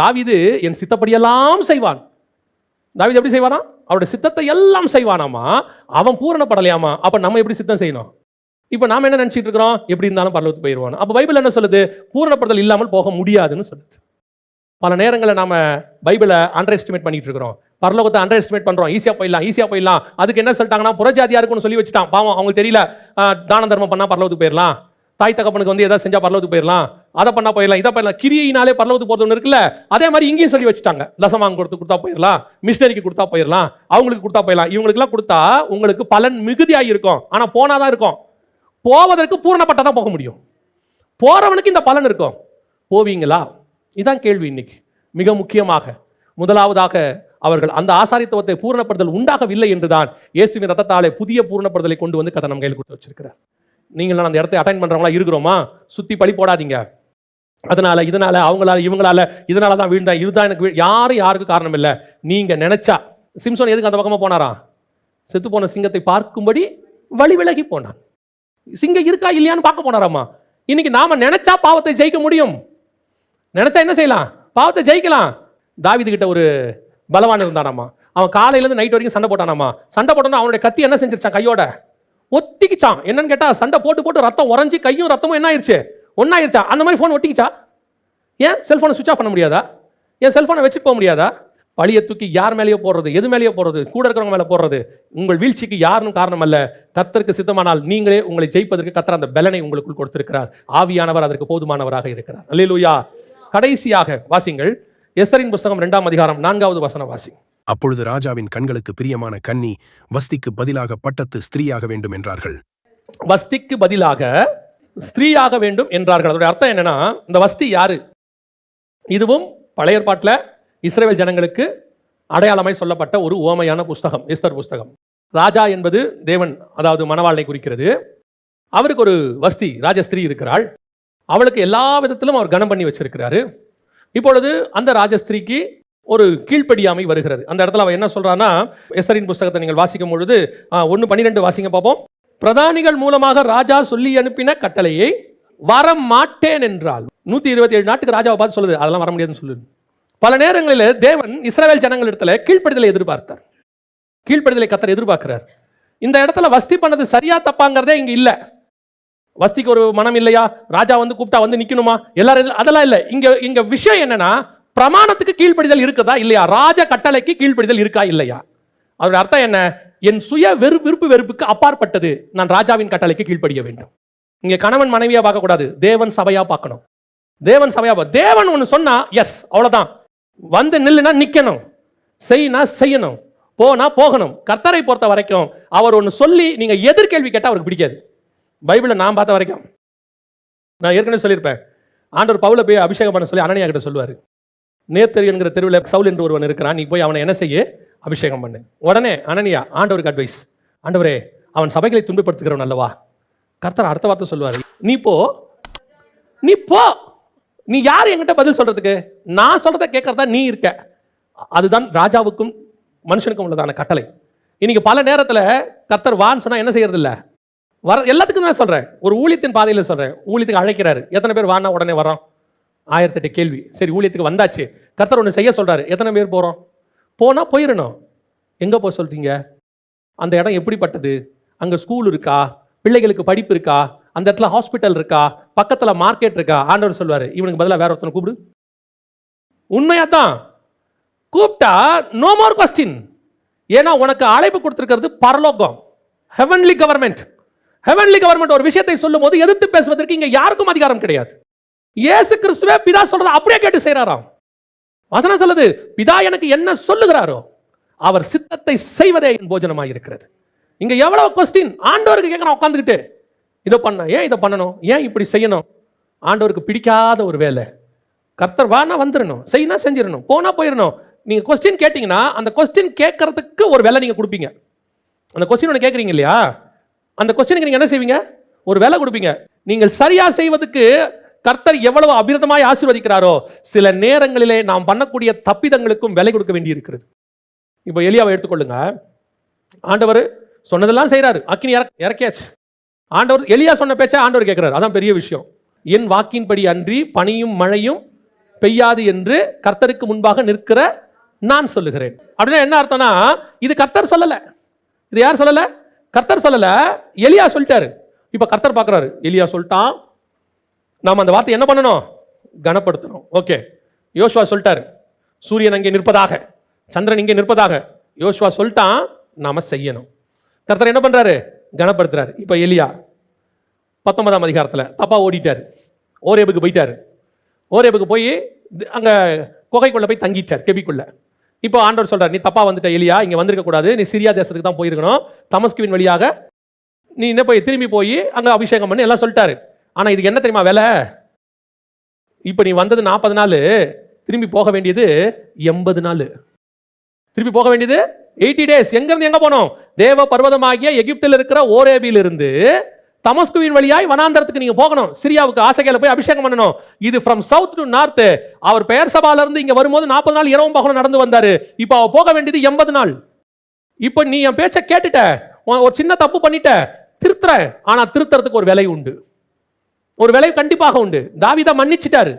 தாவீது என் சித்தப்படியெல்லாம் செய்வான். தாவீது எப்படி செய்வானா? அவருடைய சித்தத்தை எல்லாம் செய்வானாமா, அவன் பூரணப்படலையாமா. அப்ப நம்ம எப்படி சித்தம் செய்யணும்? இப்ப நாம என்ன நினைச்சிட்டு இருக்கிறோம்? எப்படி இருந்தாலும் பரலோகத்துக்கு போயிடுவான். அப்ப பைபிள் என்ன சொல்லுது? பூரணப்படுதல் இல்லாமல் போக முடியாதுன்னு சொல்லுது. பல நேரங்களில் நாம பைபிளை அண்டர் எஸ்டிமேட் பண்ணிட்டு இருக்கிறோம், பரலோகத்தை அண்டர் எஸ்டிமேட் பண்றோம். ஈஸியா போயிடலாம். அதுக்கு என்ன சொல்லிட்டாங்கன்னா, புறஜாதியா இருக்குன்னு சொல்லி வச்சுட்டான். பாவம், அவங்களுக்கு தெரியல, தான தர்மம் பண்ணா பரலோகத்துக்கு போயிடலாம், தாய் தகப்பனுக்கு எதாவது செஞ்சா பரலோகத்துக்கு போயிடலாம், அதை பண்ணா போயிடலாம், இதை போயிடலாம், கிரியினாலே பரலோகத்துக்கு போறது ஒன்று இருக்குல்ல. அதே மாதிரி இங்கேயும் சொல்லி வச்சுட்டாங்க, தசமாங்க கொடுத்தா போயிடலாம், மிஷினரிக்கு கொடுத்தா போயிடலாம், அவங்களுக்கு கொடுத்தா போயிடலாம். இவங்களுக்குலாம் கொடுத்தா உங்களுக்கு பலன் மிகுதியாக இருக்கும், ஆனா போனாதான் இருக்கும். போவதற்கு பூரணப்பட்டதான் போக முடியும். போறவனுக்கு இந்த பலன் இருக்கும். போவீங்களா? இதான் கேள்வி இன்னைக்கு. மிக முக்கியமாக முதலாவதாக அவர்கள் அந்த ஆசாரித்துவத்தை பூரணப்படுதல் உண்டாகவில்லை என்றுதான் இயேசுவின் ரத்தத்தாலே புதிய பூரணப்படுதலை கொண்டு வந்து கதை நம்ம கையில் கொடுத்து வச்சிருக்கிறார். நீங்கள் அந்த இடத்தை அட்டைன் பண்றவங்களா இருக்கிறோமா? சுத்தி பழி போடாதீங்க. அதனால இதனால அவங்களால இவங்களால இதனால தான் வீழ்ந்தா, இதுதான் எனக்கு யாருக்கு காரணம் இல்லை. நீங்க நினைச்சா, சிம்சோன் எதுக்கு அந்த பக்கமா போனாரா? செத்து போன சிங்கத்தை பார்க்கும்படி வழி விலகி போனான். சிங்கம் இருக்கா இல்லையான்னு பார்க்க போனாராமா. இன்னைக்கு நாம நினைச்சா பாவத்தை ஜெயிக்க முடியும். நினைச்சா என்ன செய்யலாம்? பாவத்தை ஜெயிக்கலாம். தாவீது கிட்ட ஒரு பலவான் இருந்தானாமா, அவன் காலையிலேருந்து நைட் வரைக்கும் சண்டை போட்டானாமா. சண்டை போட்டோன்னா அவனுடைய கத்தி என்ன செஞ்சிருச்சான்? கையோட ஒட்டிக்கிச்சான். என்னன்னு கேட்டா, சண்டை போட்டு ரத்தம் உறைஞ்சி கையும் ரத்தமும் என்ன ஆயிடுச்சு? ஒன்னாயிருச்சா. அந்த மாதிரி ஃபோன் ஒட்டிக்கிச்சா. ஏன் செல்ஃபோனை சுவிச் ஆஃப் பண்ண முடியாதா? ஏன் செல்ஃபோனை வச்சுட்டு போக முடியாதா? பழியை தூக்கி யார் மேலேயோ போடுறது, எது மேலேயோ போடுறது, கூட இருக்கிறவங்க மேலே போடுறது உங்கள் வீழ்ச்சிக்கு யாரும் காரணம் அல்ல. கர்த்தருக்கு சித்தமானால் நீங்களே உங்களை ஜெயிப்பதற்கு கர்த்தர் அந்த பலனை உங்களுக்குள் கொடுத்திருக்கிறார். ஆவியானவர் அதற்கு போதுமானவராக இருக்கிறார். அல்லேலூயா. கடைசியாக வாசிங்கள், எஸ்தரின் புஸ்தகம் 2ஆம் அதிகாரம் 4வது வசனம் வாசி. அப்பொழுது ராஜாவின் கண்களுக்கு பிரியமான கன்னி வஸ்திக்கு பதிலாக பட்டத்து ஸ்திரீயாக வேண்டும் என்றார்கள். வஸ்திக்கு பதிலாக ஸ்திரீயாக வேண்டும் என்றார்கள். அதோட அர்த்தம் என்னன்னா, இந்த வஸ்தி யாரு? இதுவும் பழைய ஏற்பாட்டில் இஸ்ரவேல் ஜனங்களுக்கு அடையாளமாய் சொல்லப்பட்ட ஒரு உவமையான புஸ்தகம், எஸ்தர் புஸ்தகம். ராஜா என்பது தேவன், அதாவது மணவாளனை குறிக்கிறது. அவருக்கு ஒரு வஸ்தி ராஜஸ்திரீ இருக்கிறாள். அவளுக்கு எல்லா விதத்திலும் அவர் கனம் பண்ணி வச்சிருக்கிறாரு. இப்பொழுது அந்த ராஜஸ்திரீக்கு ஒரு கீழ்ப்படியாமை வருகிறது. அந்த இடத்துல அவ என்ன சொல்றான்னா, எஸ்தரின் புஸ்தகத்தை நீங்கள் வாசிக்கும் பொழுது 1:12 வாசிங்க பார்ப்போம். பிரதானிகள் மூலமாக ராஜா சொல்லி அனுப்பின கட்டளையை வர மாட்டேன் என்றால். 127 நாட்டுக்கு ராஜாவை பார்த்து சொல்லுது, அதெல்லாம் வர முடியாதுன்னு சொல்லுது. பல நேரங்களில் தேவன் இஸ்ரவேல் ஜனங்களிடத்துல கீழ்ப்படிதலை எதிர்பார்த்தார். கீழ்ப்படிதலை கர்த்தர் எதிர்பார்க்கிறார். இந்த இடத்துல வஸ்தி பண்ணது சரியா தப்பாங்கிறதே இங்க இல்ல. வஸ்திக்கு ஒரு மனம் இல்லையா, ராஜா வந்து கூப்பிட்டா வந்து நிக்கணுமா, எல்லாரும் அதெல்லாம் இல்ல. இங்க விஷயம் என்னன்னா, பிரமாணத்துக்கு கீழ்ப்படிதல் இருக்குதா இல்லையா, ராஜ கட்டளைக்கு கீழ்ப்படிதல் இருக்கா இல்லையா. அதோட அர்த்தம் என்ன, என் சுய விருப்பு வெறுப்புக்கு அப்பாற்பட்டது நான் ராஜாவின் கட்டளைக்கு கீழ்ப்படிய வேண்டும். இங்க கணவன் மனைவியா பார்க்க கூடாது, தேவன் சபையா பார்க்கணும். தேவன் சபையா, தேவன் ஒன்னு சொன்னா எஸ் அவ்வளவுதான், வந்து நில்லுனா நிக்கணும், செய்யினா செய்யணும், போனா போகணும். கர்த்தரை பொறுத்த வரைக்கும் அவர் ஒன்னு சொல்லி நீங்க எதிர்கேள்வி கேட்டா அவருக்கு பிடிக்காது. பைபிளை நான் பார்த்த வரைக்கும், நான் ஏற்கனவே சொல்லியிருப்பேன், ஆண்டவர் பவுலை போய் அபிஷேகம் பண்ண சொல்லி அனனியா கிட்ட சொல்லுவார். நேத்தர் என்கிற தெருவில் சவுல் என்று ஒருவன் இருக்கிறான், நீ போய் அவனை என்ன செய்ய, அபிஷேகம் பண்ணு. உடனே அனனியா ஆண்டவருக்கு அட்வைஸ், ஆண்டவரே அவன் சபைகளை துன்பப்படுத்துகிறவன் அல்லவா. கர்த்தர் அடுத்த வார்த்தை சொல்லுவார், நீ போ, நீ போ, நீ யார் என்கிட்ட பதில் சொல்றதுக்கு, நான் சொல்றதை கேட்கறதா நீ இருக்க. அதுதான் ராஜாவுக்கும் மனுஷனுக்கும் உள்ளதான கட்டளை. இன்னைக்கு பல நேரத்தில் கர்த்தர் வான்னு சொன்னா என்ன செய்யறது இல்லை, வர எல்லாத்துக்கும் நான் சொல்றேன், ஒரு ஊழியத்தின் பாதையில் சொல்றேன், ஊழியத்துக்கு அழைக்கிறாரு, எத்தனை பேர் வானா உடனே வரோம், 1008 கேள்வி. சரி ஊழியத்துக்கு வந்தாச்சு, கர்த்தர் ஒன்று செய்ய சொல்றாரு, எத்தனை பேர் போறோம், போனா போயிடணும். எங்க போக சொல்றீங்க, அந்த இடம் எப்படிப்பட்டது, அங்க ஸ்கூல் இருக்கா, பிள்ளைகளுக்கு படிப்பு இருக்கா, அந்த இடத்துல ஹாஸ்பிட்டல் இருக்கா, பக்கத்துல மார்க்கெட் இருக்கா. ஆண்டவர் சொல்வாரு, இவனுக்கு பதிலாக வேற ஒருத்தனை கூப்பிடு. உண்மையா தான் கூப்பிட்டா நோ மோர் கொஸ்டின். ஏன்னா உனக்கு அழைப்பு கொடுத்திருக்கிறது பரலோகம், ஹெவன்லி கவர்மெண்ட். ஹெவன்லி கவர்மெண்ட் ஒரு விஷயத்தை சொல்லும் போது எதிர்த்து பேசுவதற்கு இங்க யாருக்கும் அதிகாரம் கிடையாது. இயேசு கிறிஸ்துவே பிதா சொல்றதை அப்படியே கேட்டு செய்றாராம். வசனம் சொல்லுது, பிதா எனக்கு என்ன சொல்லுகிறாரோ அவர் சித்தத்தை செய்வதே என் போஜனமாக இருக்கிறது. இங்க எவ்வளவு கொஸ்டின் ஆண்டவருக்கு கேட்கறான் உட்காந்துக்கிட்டு, இதை பண்ண, ஏன் இதை பண்ணணும், ஏன் இப்படி செய்யணும். ஆண்டவருக்கு பிடிக்காத ஒரு வேலை. கர்த்தர் வானா வந்துடணும், செய்யினா செஞ்சிடணும், போனா போயிடணும். நீங்க கொஸ்டின் கேட்டீங்கன்னா அந்த கொஸ்டின் கேட்கறதுக்கு ஒரு வேலை நீங்க கொடுப்பீங்க. அந்த கொஸ்டின் ஒன்று கேட்குறீங்க இல்லையா, அந்த கொஸ்டினுக்கு நீங்க என்ன செய்வீங்க, ஒரு வேலை கொடுப்பீங்க. நீங்கள் சரியா செய்வதற்கு கர்த்தர் எவ்வளவு அபிரதமாய் ஆசீர்வதிக்கிறாரோ, சில நேரங்களிலே நாம் பண்ணக்கூடிய தப்பிதங்களுக்கும் விலை கொடுக்க வேண்டி இருக்கிறது. இப்போ எலியாவை எடுத்துக்கொள்ளுங்க, ஆண்டவர் சொன்னதெல்லாம் செய்யறாரு, அக்கினி இறக்கியாச்சு. ஆண்டவர் எலியா சொன்ன பேச்ச ஆண்டவர் கேட்கிறாரு, அதான் பெரிய விஷயம். என் வாக்கின்படி அன்றி பனியும் மழையும் பெய்யாது என்று கர்த்தருக்கு முன்பாக நிற்கிற நான் சொல்லுகிறேன். அப்படின்னா என்ன அர்த்தம்னா, இது கர்த்தர் சொல்லல, இது யார் சொல்லல, கர்த்தர் சொல்லல, எலியா சொல்லிட்டாரு. இப்ப கர்த்தர் பார்க்கறாரு, எலியா சொல்லிட்டான், நாம அந்த வார்த்தை என்ன பண்ணணும், கனப்படுத்தணும். ஓகே, யோசுவா சொல்லிட்டாரு, சூரியன் அங்கே நிற்பதாக, சந்திரன் இங்கே நிற்பதாக. யோசுவா சொல்லிட்டான், நாம செய்யணும். கர்த்தர் என்ன பண்றாரு, கனப்படுத்துறாரு. இப்ப எலியா 19ஆம் அதிகாரத்தில் தப்பா ஓடிட்டாரு, ஓரேபுக்கு போயிட்டாரு. ஓரேபுக்கு போய் அங்க குகைக்குள்ள போய் தங்கிச்சார், கெபிக்குள்ள. இப்போ ஆண்டவர் சொல்றாரு, நீ தப்பா வந்துட்ட எலியா, இங்க வந்திருக்க கூடாது, நீ சிரியா தேசத்துக்கு தான் போயிருக்கணும், தமஸ்குவின் வழியாக நீ என்ன போய் திரும்பி போய் அங்க அபிஷேகம் பண்ணி எல்லாம் சொல்லிட்டாரு. ஆனா இதுக்கு என்ன தெரியுமா வேலை, இப்ப நீ வந்தது 40 நாள், திரும்பி போக வேண்டியது 80 நாள். திருப்பி போக வேண்டியது 80 டேஸ். எங்க இருந்து எங்க போனோம், தேவ பர்வதமாகிய எகிப்தில் இருக்கிற ஓரேபில் இருந்து தமஸ்குவின் வழியாய் வனாந்தரத்துக்கு நீங்க போகணும். சிரியாவுக்கு ஆசைகளை போய் அபிஷேகம் பண்ணணும். இது ஃப்ரம் சவுத் டு நார்த். அவர் பெயர் சபால இருந்து இங்க வரும்போது 40 நாள் இரவும் பகலும் நடந்து வந்தாரு. இப்போ அவர் போக வேண்டியது 80 நாள். இப்போ நீ என் பேச்ச கேட்டுட்ட, ஒரு சின்ன தப்பு பண்ணிட்ட, திருத்துற. ஆனா திருத்துறதுக்கு ஒரு விலை உண்டு, ஒரு விலை கண்டிப்பாக உண்டு. தாவீதை மன்னிச்சிட்டாரு,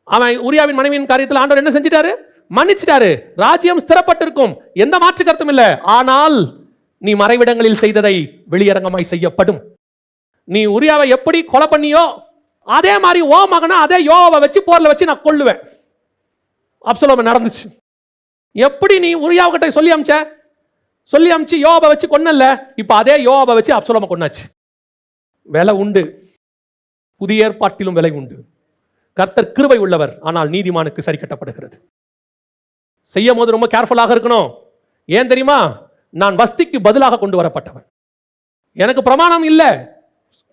அவன் உரியாவின் மனைவியின் காரியத்தில் ஆண்டவர் என்ன செஞ்சிட்டாரு, மன்னிச்சிட்டாரு. ராஜ்யம் ஸ்திரப்பட்டிருக்கும், எந்த மாற்று கருத்தும் இல்லை. ஆனால் நீ மறைவிடங்களில் செய்ததை வெளியரங்கமாய் செய்யப்படும். நீ உரியாவை எப்படி கொலை பண்ணியோ அதே மாதிரி ஓ மகனா அதே யோவாவை வச்சு போர்ல வச்சு நான் கொல்லுவேன். அப்சலோம் நடந்துச்சு. எப்படி நீ உரியாவுக்கிட்ட சொல்லி அமிச்சு யோவாவை வச்சு கொன்னல்ல, இப்ப அதே யோவாவை வச்சு அப்சலோமை கொன்னாச்சு. விலை உண்டு, புதிய ஏற்பாட்டிலும் விலை உண்டு. கர்த்தர் கிருபை உள்ளவர், ஆனால் நீதிமானுக்கு சரி கட்டப்படுகிறது. செய்யும் போது ரொம்ப கேர்ஃபுல்லாக இருக்கணும். ஏன் தெரியுமா, நான் வஸ்திக்கு பதிலாக கொண்டு வரப்பட்டவன். எனக்கு பிரமாணம் இல்லை,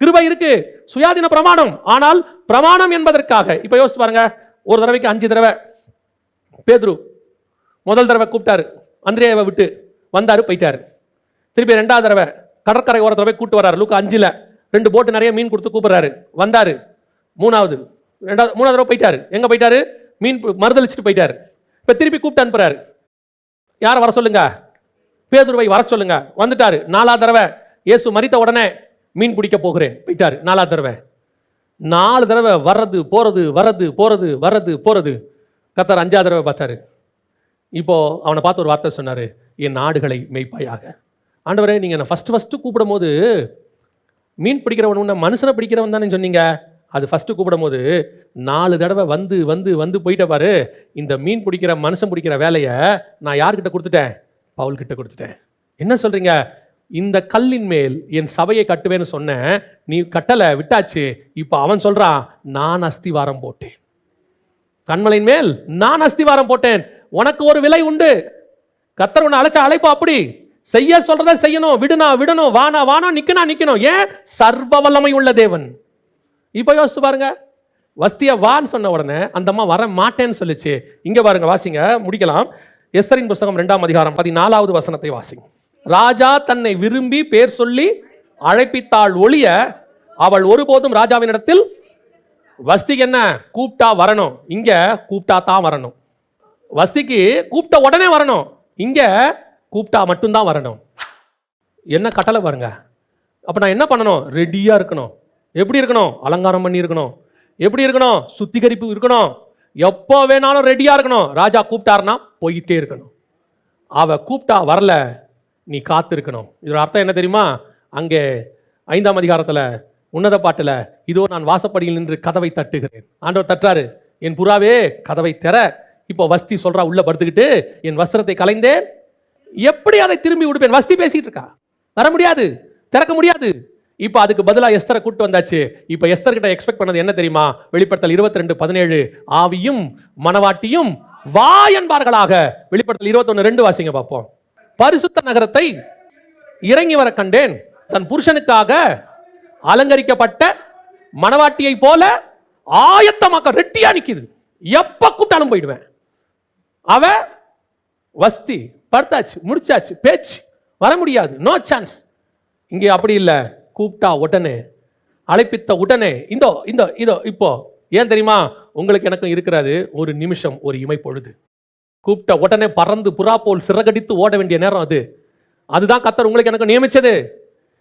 கிருபை இருக்கு, சுயாதீன பிரமாணம். ஆனால் பிரமாணம் என்பதற்காக இப்ப யோசிச்சு பாருங்க, ஒரு தடவைக்கு 5 தடவை பேதுரு முதல் தடவை கூப்பிட்டாரு, அந்திரேயாவை விட்டு வந்தாரு, போயிட்டாரு. திருப்பி 2வது தடவை கடற்கரை ஓரத்தில் போய் கூட்டு வர்றாரு. லூக்கா 5ல் 2 போட்டு நிறைய மீன் கொடுத்து கூப்பிடுறாரு, வந்தாரு. 3வது தடவை போயிட்டாரு. எங்க போயிட்டாரு, மீன் மறுதளிச்சுட்டு போயிட்டாரு. இப்ப திருப்பி கூப்பிட்டு அனுப்புறாரு, யாரை வர சொல்லுங்க, பேதுருவை வர சொல்லுங்க. வந்துட்டாரு. 4வது தடவை இயேசு மரித்த உடனே மீன் பிடிக்க போகிறேன், போயிட்டாரு. 4வது தடவை 4 தடவை வர்றது போறது வர்றது போறது வர்றது போறது. கர்த்தர் 5ஆவது தடவை பார்த்தாரு. இப்போ அவனை பார்த்து ஒரு வார்த்தை சொன்னார், என் ஆடுகளை மேய்ப்பாயாக. ஆண்டவரே, நீங்கள் என்னை ஃபஸ்ட்டு கூப்பிடும் போது மீன் பிடிக்கிறவன் உன்னை மனுஷனை பிடிக்கிறவன் தானே சொன்னீங்க. அது ஃபஸ்ட்டு கூப்பிடும் போது 4 தடவை வந்து வந்து வந்து போயிட்ட பாரு. இந்த மீன் பிடிக்கிற மனுஷன் பிடிக்கிற வேலையை நான் யார்கிட்ட கொடுத்துட்டேன்? பவுல்கிட்ட கொடுத்துட்டேன். என்ன சொல்கிறீங்க? இந்த கல்லின் மேல் என் சபையை கட்டுவேன்னு சொன்னேன், நீ கட்டலை, விட்டாச்சு. இப்போ அவன் சொல்கிறான், நான் அஸ்திவாரம் போட்டேன். கண்மலையின் மேல் நான் அஸ்திவாரம் போட்டேன். உனக்கு ஒரு விலை உண்டு. கர்த்தர் உன்னை அழைச்ச அழைப்பு அப்படி. செய்ய சொல்றத செய்யணும், விடுனா விடணும், வானா வானா, நிக்கனா நிக்கணும். ஏன்? சர்வ வல்லமை உள்ள தேவன். இப்போ யோசிச்சு பாருங்க, வஸ்திய வான்னு சொன்ன உடனே அந்த அம்மா வர மாட்டேன்னு சொல்லிச்சு. இங்க பாருங்க, வாசிங்க, முடிக்கலாம். எஸ்தரின் புஸ்தகம் 2ஆம் அதிகாரம் 14வது வசனத்தை வாசிங்க. ராஜா தன்னை விரும்பி பேர் சொல்லி அழைப்பித்தாள் ஒழிய அவள் ஒருபோதும் ராஜாவினிடத்தில், வஸ்திக்கு என்ன? கூப்பிட்டா வரணும். இங்க கூப்பிட்டா தான் வரணும். வஸ்திக்கு கூப்பிட்ட உடனே வரணும், இங்க கூப்பிட்டா மட்டும்தான் வரணும். என்ன கட்டளை பாருங்க. அப்ப நான் என்ன பண்ணணும்? ரெடியா இருக்கணும். எப்படி இருக்கணும்? அலங்காரம் பண்ணி இருக்கணும். எப்படி இருக்கணும்? சுத்திகரிப்பு இருக்கணும். எப்போ வேணாலும் ரெடியா இருக்கணும். ராஜா கூப்பிட்டாருன்னா போயிட்டே இருக்கணும். அவ கூப்பிட்டா வரல, நீ காத்து இருக்கணும். இதோட அர்த்தம் என்ன தெரியுமா? அங்கே 5ஆம் அதிகாரத்தில் உன்னத பாட்டில், இதோ நான் வாசப்படியில் நின்று கதவை தட்டுகிறேன். ஆண்டவர் தட்டுறாரு, என் புறாவே கதவை திற. இப்போ வஸ்தி சொல்றா, உள்ள படுத்துக்கிட்டு, என் வஸ்திரத்தை கலைந்தேன், எப்படி அதை திரும்பி விடுப்பேன்? வஸ்தி பேசிட்டு இருக்கா, வர முடியாது, திறக்க முடியாது. இப்போ அதுக்கு பதிலாக எஸ்தரை கூட்டு வந்தாச்சு. இப்போ எஸ்தர் கிட்ட எக்ஸ்பெக்ட் பண்ணது என்ன தெரியுமா? வெளிப்படுத்தல் 22:17, ஆவியும் மனவாட்டியும் வா என்பார்களாக. வெளிப்படுத்தல் 21:2 வாசிங்க பார்ப்போம். பரிசுத்த நகரத்தை இறங்கி வர கண்டேன், தன் புருஷனுக்காக அலங்கரிக்கப்பட்ட மனவாட்டியை போல ஆயத்தமாக்க ரெட்டியா நிக்குது. எப்ப கூப்பிட்டாலும் போயிடுவேன். அவ வஸ்தி படுத்தாச்சு, முடிச்சாச்சு, பேச்சு வர முடியாது, நோ சான்ஸ். இங்கே அப்படி இல்லை. கூப்பிட்டா உடனே, அழைப்பித்த உடனே, இதோ இதோ இதோ. இப்போ ஏன் தெரியுமா? உங்களுக்கு எனக்கும் இருக்கிறது ஒரு நிமிஷம், ஒரு இமை பொழுது. கூப்பிட்ட உடனே பறந்து புறா போல் சிறகடித்து ஓட வேண்டிய நேரம் அது. அதுதான் கர்த்தர் உங்களுக்கு எனக்கு நியமிச்சது.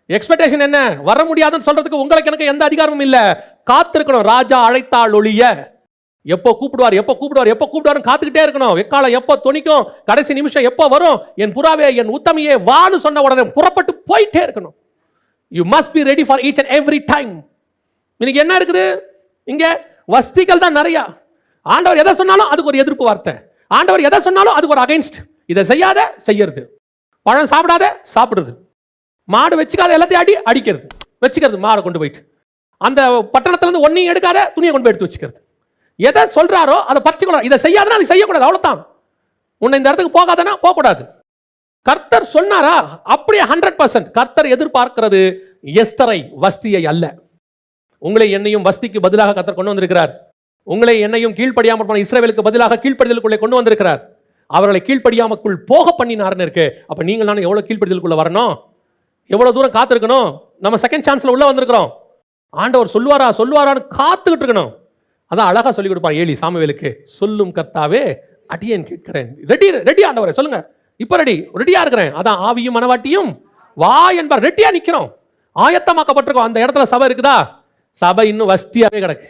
எக்ஸ்பெக்டேஷன் என்ன? வர முடியாதுன்னு சொல்றதுக்கு உங்களுக்கு எனக்கு எந்த அதிகாரமும் இல்லை. காத்திருக்கணும். ராஜா அழைத்தாள் ஒழிய, எப்போ கூப்பிடுவார், எப்போ கூப்பிடுவார், எப்போ கூப்பிடுவார் காத்துக்கிட்டே இருக்கணும். எக்காலம் எப்போ துணிக்கும், கடைசி நிமிஷம் எப்போ வரும், என் புறாவே, என் உத்தமியே வான்னு சொன்ன உடனே புறப்பட்டு போயிட்டே இருக்கணும். You must be ready for each and every time. இன்னைக்கு என்ன இருக்குது? இங்க வஸ்திகள் தான் நிறைய. ஆண்டவர் எதை சொன்னாலும் அதுக்கு ஒரு எதிர்ப்பு வார்த்தை. ஆண்டவர் எதை சொன்னாலும் அதுக்கு ஒரு அகைன்ஸ்ட். இதை செய்யாத செய்யறது, பழம் சாப்பிடாத சாப்பிடுறது, மாடு வச்சுக்காத எல்லாத்தையும் அடிக்கிறது, வச்சுக்கிறது, மாடை கொண்டு போயிட்டு அந்த பட்டணத்துல இருந்து ஒன்னையும் எடுக்காத துணியை கொண்டு போய் எடுத்து வச்சுக்கிறது. எதை சொல்றாரோ அதை பறிச்சுக்கூடாது. இதை செய்யாதுன்னா அது செய்யக்கூடாது, அவ்வளவுதான். உன்னை இந்த இடத்துக்கு போகாதனா போகக்கூடாது. கர்த்தர் சொன்னாரா? அப்படியே 100%. கர்த்தர் எதிர்பார்க்கிறது எஸ்தரை, வஸ்தியை அல்ல. உங்களை என்னையும் வஸ்திக்கு பதிலாக கர்த்தர் கொண்டு வந்திருக்கிறார். உங்களை என்னையும் கீழ்ப்படியாமல் போன இஸ்ரவேலுக்கு பதிலாக கீழ்ப்படிதலுக்குள்ளே கொண்டு வந்திருக்கிறார். அவர்களை கீழ்ப்படியாமக்குள் போக பண்ணினார்னு இருக்கு. அப்ப நீங்கள் நானும் எவ்வளவு கீழ்ப்படிதலுக்குள்ள வரணும், எவ்வளவு தூரம் காத்திருக்கணும். நம்ம செகண்ட் சான்ஸ்ல உள்ள வந்திருக்கிறோம். ஆண்டவர் சொல்லுவாரான்னு காத்துக்கிட்டு இருக்கணும். அதான் அழகா சொல்லி கொடுப்பார் ஏலி சாமுவேலுக்கு, சொல்லும் கர்த்தாவே அடியேன் கேட்கிறேன். ரெடி ஆண்டவரே, சொல்லுங்க, இப்ப ரெடியா இருக்கிறேன். அதான் ஆவியும் மனவாட்டியும் வா என்பார். ரெடியா நிக்கிறோம், ஆயத்தமாக்கப்பட்டிருக்கோம். அந்த இடத்துல சபை இருக்குதா? சபை இன்னும் வஸ்தியாவே கிடக்கு.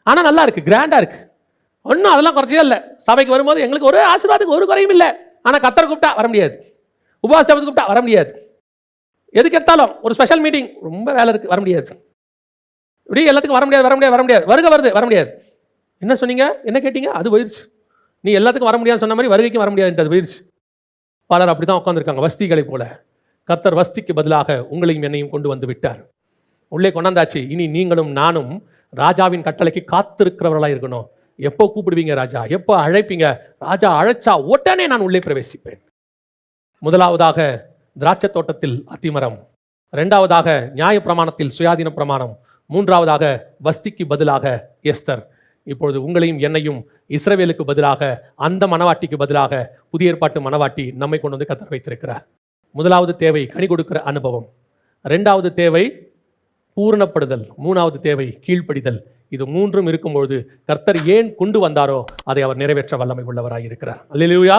ஆனா நல்லா இருக்கு, கிராண்டா இருக்கு. ஒன்றும் அதெல்லாம் குறைச்சே இல்லை. சபைக்கு வரும்போது எங்களுக்கு ஒரு ஆசீர்வாதத்துக்கு ஒரு குறையும் இல்லை. ஆனா கர்த்தர் கூப்பிட்டா வர முடியாது, உபவாச கூப்பிட்டா வர முடியாது. எதுக்கு எடுத்தாலும் ஒரு ஸ்பெஷல் மீட்டிங், ரொம்ப வேலை இருக்கு, வர முடியாது. இப்படி எல்லாத்துக்கும் வர முடியாது. வருகை வருது, வர முடியாது. என்ன சொன்னீங்க, என்ன கேட்டீங்க, அது போயிடுச்சு. நீ எல்லாத்துக்கும் வர முடியாதுன்னு சொன்ன மாதிரி வருகைக்கும் வர முடியாதுன்றது போயிடுச்சு. பலர் அப்படிதான் உட்காந்துருக்காங்க, வஸ்திகளை போல. கர்த்தர் வஸ்திக்கு பதிலாக உங்களையும் என்னையும் கொண்டு வந்து விட்டார், உள்ளே கொண்டாந்தாச்சு. இனி நீங்களும் நானும் ராஜாவின் கட்டளைக்கு காத்திருக்கிறவர்களா இருக்கணும். எப்போ கூப்பிடுவீங்க ராஜா, எப்போ அழைப்பீங்க? ராஜா அழைச்சா உடனே நான் உள்ளே பிரவேசிப்பேன். முதலாவதாக திராட்சை தோட்டத்தில் அத்திமரம், இரண்டாவதாக நியாய பிரமாணத்தில் சுயாதீன பிரமாணம், மூன்றாவதாக வஸ்திக்கு பதிலாக எஸ்தர். இப்பொழுது உங்களையும் என்னையும் இஸ்ரவேலுக்கு பதிலாக, அந்த மனவாட்டிக்கு பதிலாக புதிய ஏற்பாட்டு மனவாட்டி நம்மை கொண்டு வந்து கர்த்தர் வைத்திருக்கிறார். முதலாவது தேவை கனி கொடுக்கிற அனுபவம், இரண்டாவது தேவை பூரணப்படுதல், மூணாவது தேவை கீழ்ப்படிதல். இது மூன்றும் இருக்கும்பொழுது கர்த்தர் ஏன் கொண்டு வந்தாரோ அதை அவர் நிறைவேற்ற வல்லமை உள்ளவராக இருக்கிறார். அல்லேலூயா.